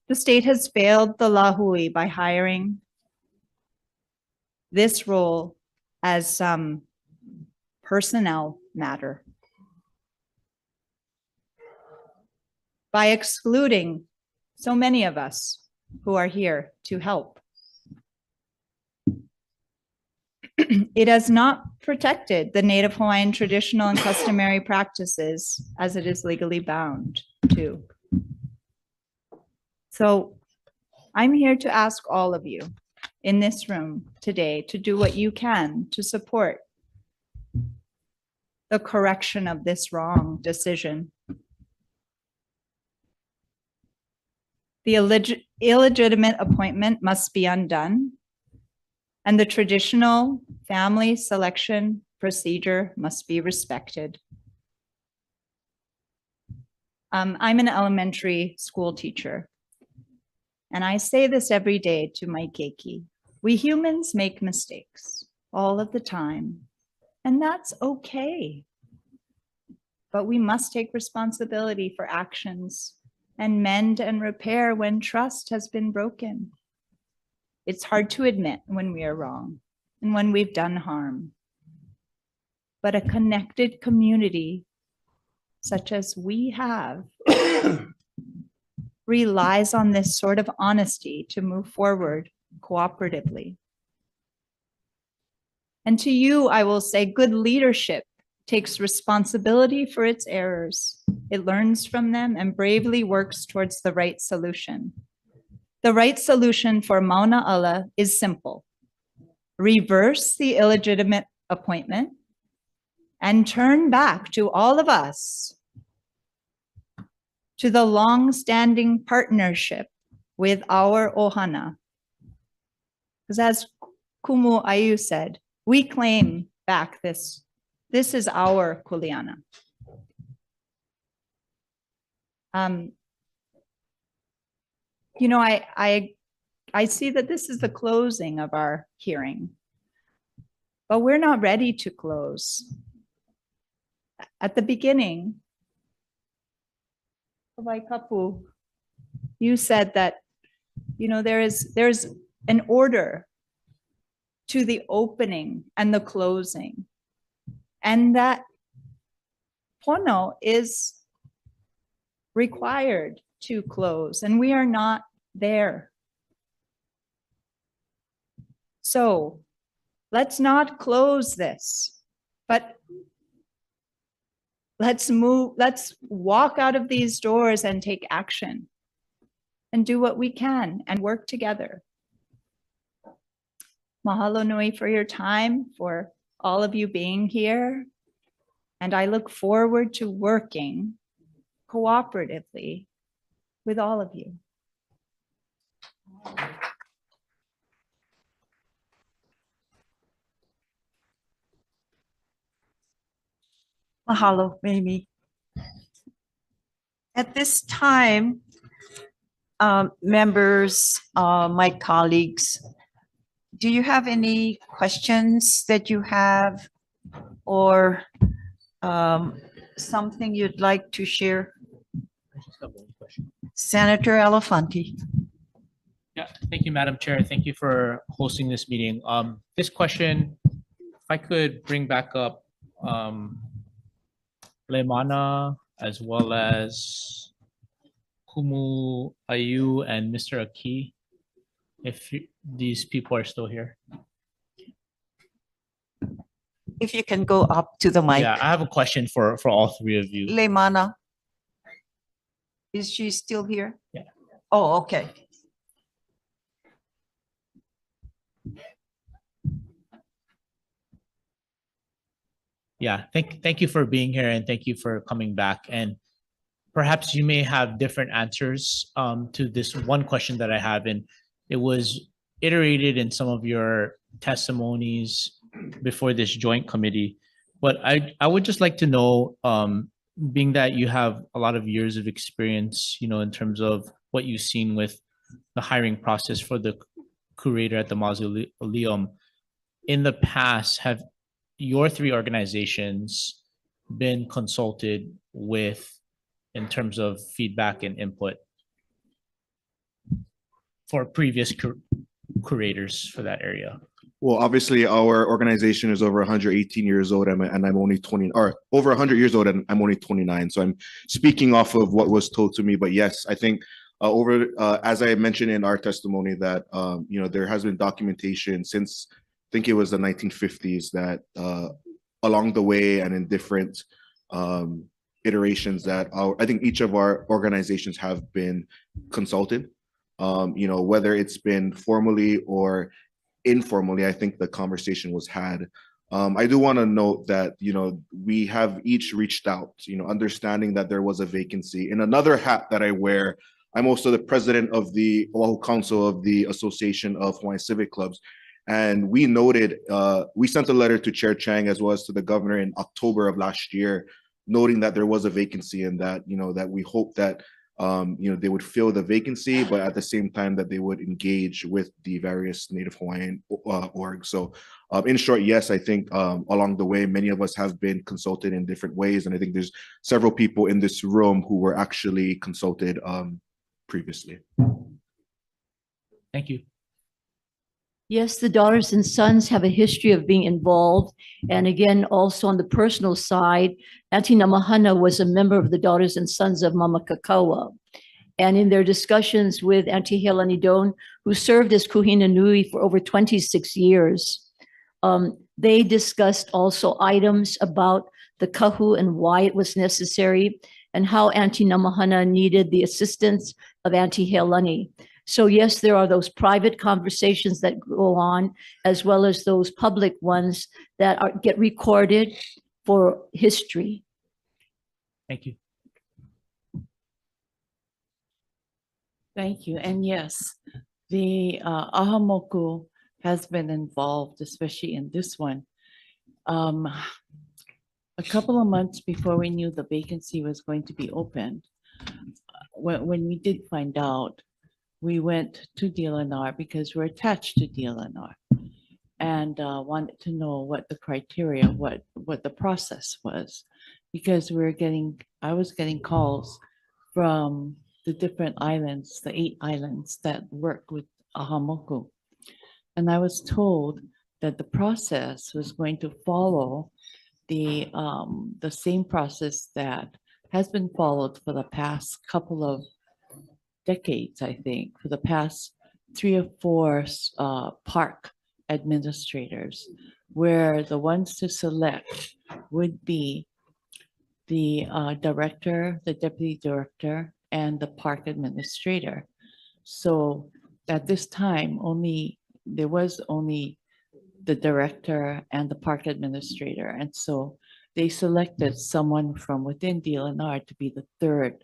S11: The state has failed the lahui by hiring this role as some personnel matter, by excluding so many of us who are here to help. It has not protected the Native Hawaiian traditional and customary practices as it is legally bound to. So I'm here to ask all of you, in this room today to do what you can to support the correction of this wrong decision. The illegitimate appointment must be undone, and the traditional family selection procedure must be respected. I'm an elementary school teacher, and I say this every day to my keiki. We humans make mistakes all of the time, and that's okay. But we must take responsibility for actions and mend and repair when trust has been broken. It's hard to admit when we are wrong and when we've done harm. But a connected community, such as we have, relies on this sort of honesty to move forward cooperatively. And to you, I will say, good leadership takes responsibility for its errors. It learns from them and bravely works towards the right solution. The right solution for Mauna Ala is simple. Reverse the illegitimate appointment and turn back to all of us to the long-standing partnership with our ohana. Because as Kumu Ayu said, we claim back this. This is our kuleana. You know, I see that this is the closing of our hearing, but we're not ready to close. At the beginning, Kapu, you said that, you know, there's an order to the opening and the closing, and that pono is required to close, and we are not there. So let's not close this, but let's walk out of these doors and take action and do what we can and work together. Mahalo nui for your time, for all of you being here. And I look forward to working cooperatively with all of you.
S1: Mahalo, Mimi. At this time, members, my colleagues, do you have any questions that you have or something you'd like to share? Senator Elefante.
S12: Yeah, thank you, Madam Chair. Thank you for hosting this meeting. This question, if I could bring back up Leimana as well as Kumu Ayu and Mr. Aki, if these people are still here.
S1: If you can go up to the mic.
S12: Yeah, I have a question for all three of you.
S1: Leimana. Is she still here?
S12: Yeah.
S1: Oh, okay.
S12: Yeah, thank you for being here and thank you for coming back. And perhaps you may have different answers to this one question that I have, and it was iterated in some of your testimonies before this joint committee. But I would just like to know, being that you have a lot of years of experience, you know, in terms of what you've seen with the hiring process for the curator at the mausoleum, in the past, have your three organizations been consulted with in terms of feedback and input for previous curators for that area?
S9: Well, obviously, our organization is over 118 years old, and I'm only 20, or over 100 years old, and I'm only 29. So I'm speaking off of what was told to me. But yes, I think as I mentioned in our testimony, that you know, there has been documentation since, I think it was the 1950s, that along the way and in different iterations, that I think each of our organizations have been consulted. You know, whether it's been formally or informally, I think the conversation was had. I do want to note that, we have each reached out, understanding that there was a vacancy. In another hat that I wear, I'm also the president of the Oahu Council of the Association of Hawaiian Civic Clubs. And we noted, we sent a letter to Chair Chang as well as to the governor in October of last year, noting that there was a vacancy and that, that we hope that, they would fill the vacancy, but at the same time that they would engage with the various Native Hawaiian orgs. So in short, yes, I think along the way, many of us have been consulted in different ways. And I think there's several people in this room who were actually consulted previously.
S12: Thank you.
S10: Yes, the daughters and sons have a history of being involved. And again, also on the personal side, Auntie Namahana was a member of the Daughters and Sons of Mama Kakawa. And in their discussions with Auntie Helani Doan, who served as Kuhina Nui for over 26 years, they discussed also items about the kahu and why it was necessary and how Auntie Namahana needed the assistance of Auntie Helani. So yes, there are those private conversations that go on, as well as those public ones that get recorded for history.
S12: Thank you.
S3: Thank you. And yes, the Aha Moku has been involved, especially in this one. A couple of months before we knew the vacancy was going to be opened, when we did find out, we went to DLNR because we're attached to DLNR and wanted to know what the criteria, what the process was, because I was getting calls from the different islands, the 8 islands that work with Aha Moku. And I was told that the process was going to follow the same process that has been followed for the past couple of decades, I think, for the past 3 or 4 park administrators, where the ones to select would be the director, the deputy director, and the park administrator. So at this time, there was only the director and the park administrator. And so they selected someone from within DLNR to be the 3rd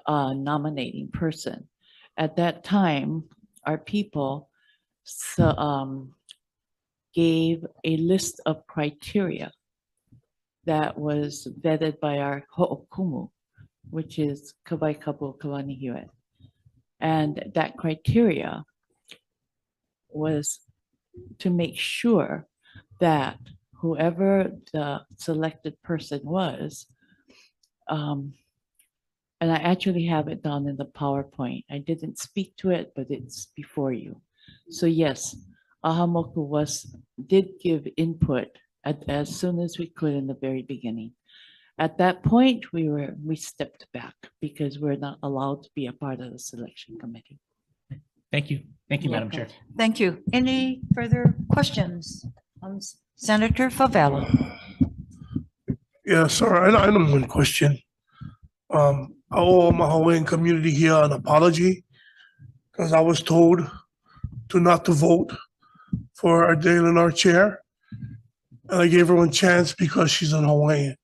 S3: nominating person. At that time, our people gave a list of criteria that was vetted by our ho'okumu, which is Kawaikapu Kalanihiwe. And that criteria was to make sure that whoever the selected person was, and I actually have it down in the PowerPoint. I didn't speak to it, but it's before you. So yes, Aha Moku did give input as soon as we could in the very beginning. At that point, we stepped back because we're not allowed to be a part of the selection committee.
S12: Thank you. Thank you, Madam Chair.
S1: Thank you. Any further questions? Senator Favela.
S13: Yeah, sorry, I know one question. I owe my Hawaiian community here an apology because I was told not to vote for our DLNR chair. And I gave her one chance because she's an Hawaiian.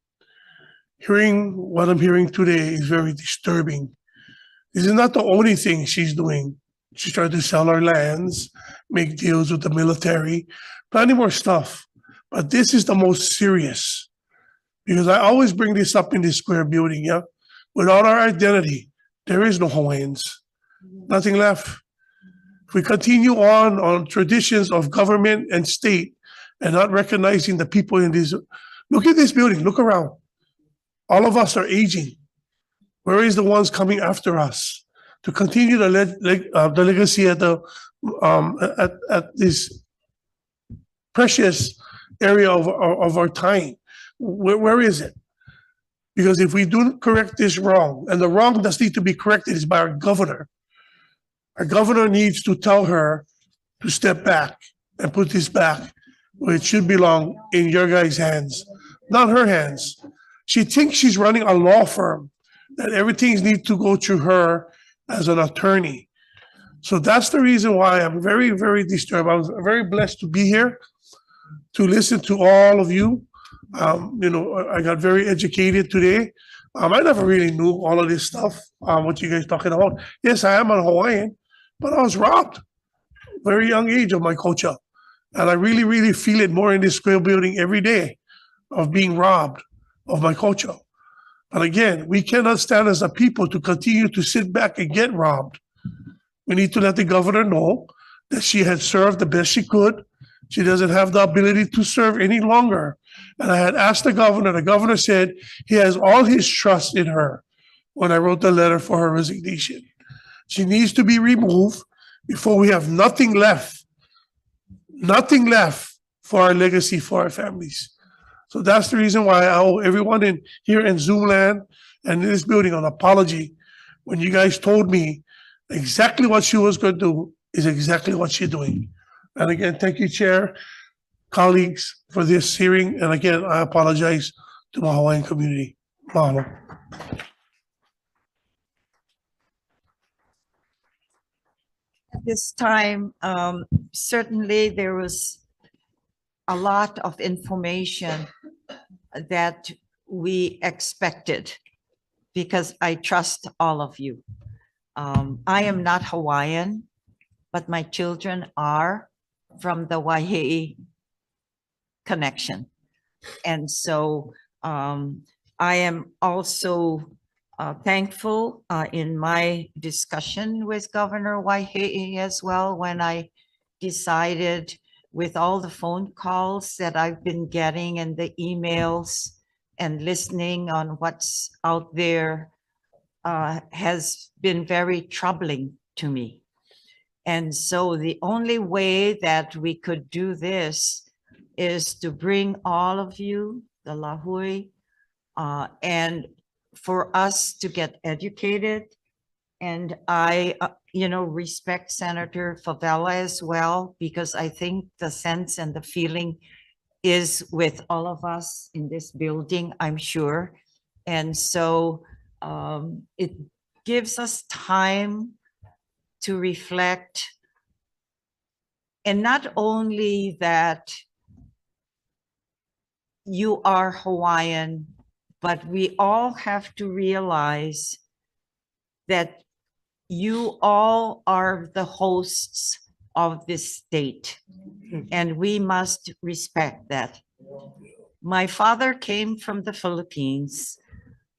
S13: Hearing what I'm hearing today is very disturbing. This is not the only thing she's doing. She's trying to sell our lands, make deals with the military, plenty more stuff. But this is the most serious because I always bring this up in this square building, yeah? Without our identity, there is no Hawaiians, nothing left. If we continue on traditions of government and state and not recognizing the people in this, look at this building, look around. All of us are aging. Where is the ones coming after us to continue the legacy at this precious area of our time? Where is it? Because if we do correct this wrong, and the wrong that needs to be corrected is by our governor needs to tell her to step back and put this back where it should belong in your guys' hands, not her hands. She thinks she's running a law firm, that everything needs to go through her as an attorney. So that's the reason why I'm very, very disturbed. I was very blessed to be here to listen to all of you. I got very educated today. I never really knew all of this stuff, what you guys talking about. Yes, I am a Hawaiian, but I was robbed very young age of my culture. And I really, really feel it more in this square building every day of being robbed of my culture. But again, we cannot stand as a people to continue to sit back and get robbed. We need to let the governor know that she had served the best she could. She doesn't have the ability to serve any longer. And I had asked the governor said he has all his trust in her when I wrote the letter for her resignation. She needs to be removed before we have nothing left for our legacy, for our families. So that's the reason why I owe everyone here in Zoom land and in this building an apology. When you guys told me exactly what she was going to do is exactly what she's doing. And again, thank you, Chair, colleagues, for this hearing. And again, I apologize to my Hawaiian community. Mahalo.
S1: At this time, certainly there was a lot of information that we expected because I trust all of you. I am not Hawaiian, but my children are from the Waihe'i connection. And so I am also thankful in my discussion with Governor Waihe'i as well, when I decided with all the phone calls that I've been getting and the emails and listening on what's out there has been very troubling to me. And so the only way that we could do this is to bring all of you, the Lahui, and for us to get educated. And I, respect Senator Favela as well, because I think the sense and the feeling is with all of us in this building, I'm sure. And so it gives us time to reflect. And not only that you are Hawaiian, but we all have to realize that you all are the hosts of this state, and we must respect that. My father came from the Philippines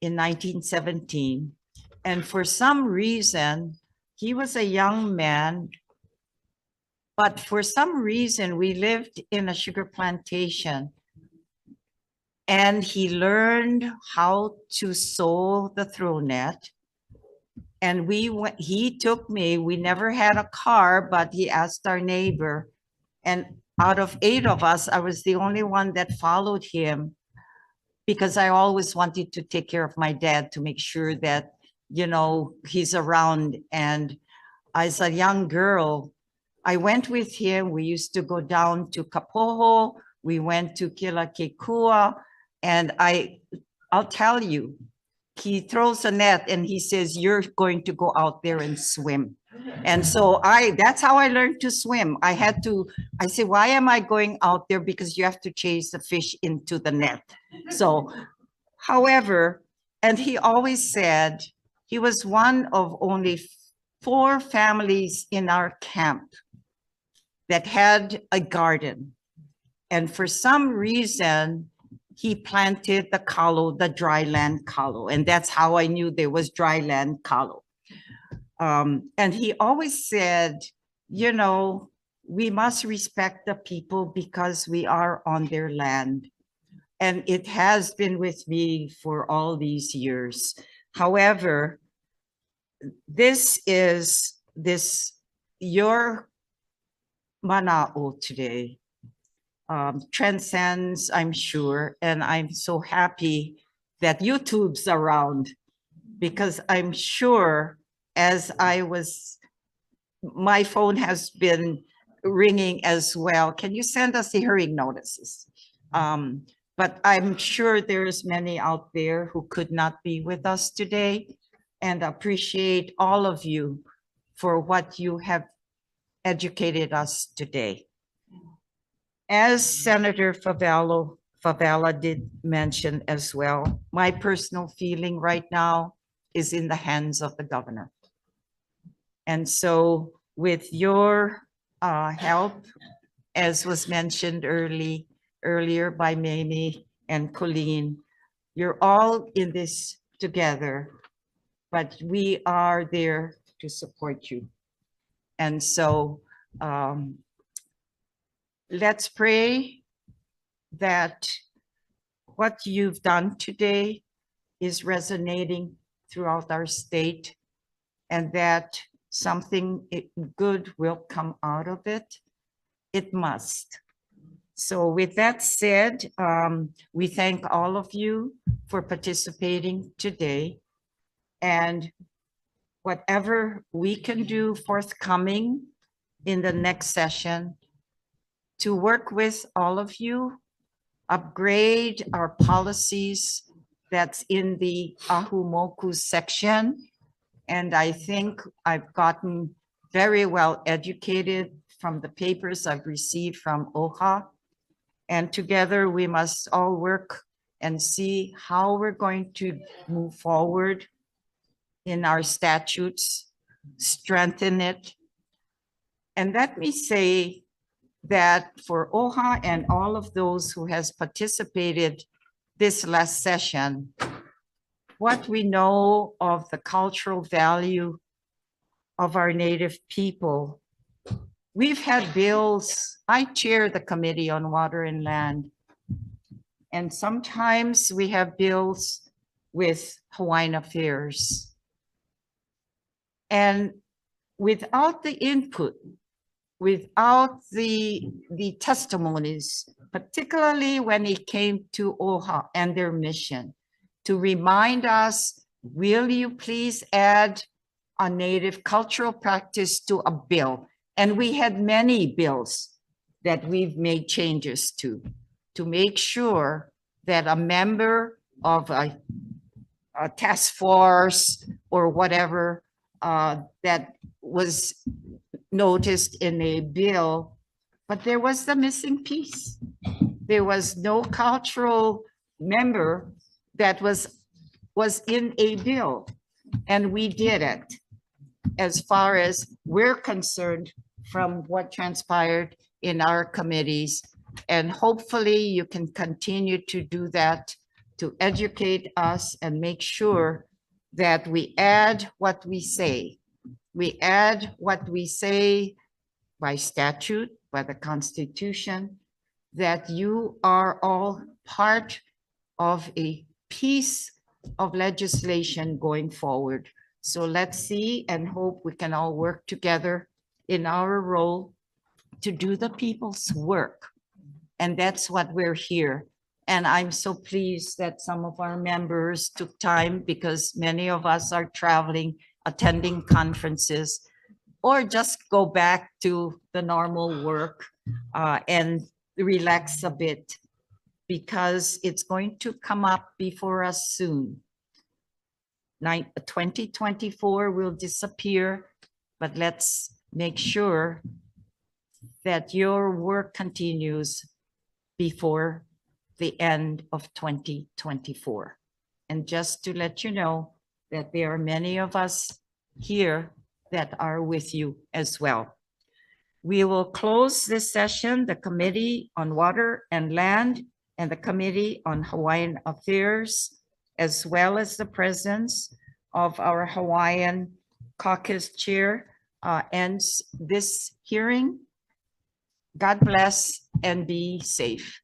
S1: in 1917, and for some reason, he was a young man, but for some reason, we lived in a sugar plantation, and he learned how to sew the throw net. And he took me, we never had a car, but he asked our neighbor. And out of 8 of us, I was the only one that followed him because I always wanted to take care of my dad to make sure that, he's around. And as a young girl, I went with him. We used to go down to Kapoho. We went to Kilakekua. And I'll tell you, he throws a net and he says, you're going to go out there and swim. And so that's how I learned to swim. I said, why am I going out there? Because you have to chase the fish into the net. So, however, and he always said, he was one of only 4 families in our camp that had a garden. And for some reason, he planted the kalo, the dry land kalo. And that's how I knew there was dry land kalo. And he always said, we must respect the people because we are on their land. And it has been with me for all these years. However, your mana'o today transcends, I'm sure, and I'm so happy that YouTube's around, because I'm sure my phone has been ringing as well. Can you send us the hearing notices? But I'm sure there's many out there who could not be with us today, and appreciate all of you for what you have educated us today. As Senator Favela did mention as well, my personal feeling right now is in the hands of the governor. And so with your help, as was mentioned earlier by Mamie and Colleen, you're all in this together, but we are there to support you. And so let's pray that what you've done today is resonating throughout our state, and that something good will come out of it. It must. So with that said, we thank all of you for participating today. And whatever we can do forthcoming in the next session to work with all of you, upgrade our policies that's in the Aha Moku section. And I think I've gotten very well educated from the papers I've received from OHA. And together we must all work and see how we're going to move forward in our statutes, strengthen it. And let me say that for OHA and all of those who has participated this last session, what we know of the cultural value of our Native people, we've had bills. I chair the Committee on Water and Land, and sometimes we have bills with Hawaiian affairs. And without the input, without the testimonies, particularly when it came to OHA and their mission, to remind us, will you please add a Native cultural practice to a bill? And we had many bills that we've made changes to make sure that a member of a task force or whatever that was noticed in a bill, but there was the missing piece. There was no cultural member that was in a bill, and we did it as far as we're concerned from what transpired in our committees. And hopefully you can continue to do that, to educate us and make sure that we add what we say. We add what we say by statute, by the Constitution, that you are all part of a piece of legislation going forward. So let's see and hope we can all work together in our role to do the people's work. And that's what we're here. And I'm so pleased that some of our members took time, because many of us are traveling, attending conferences, or just go back to the normal work and relax a bit, because it's going to come up before us soon. 2024 will disappear, but let's make sure that your work continues before the end of 2024. And just to let you know that there are many of us here that are with you as well. We will close this session, the Committee on Water and Land and the Committee on Hawaiian Affairs, as well as the presence of our Hawaiian Caucus Chair, ends this hearing. God bless and be safe.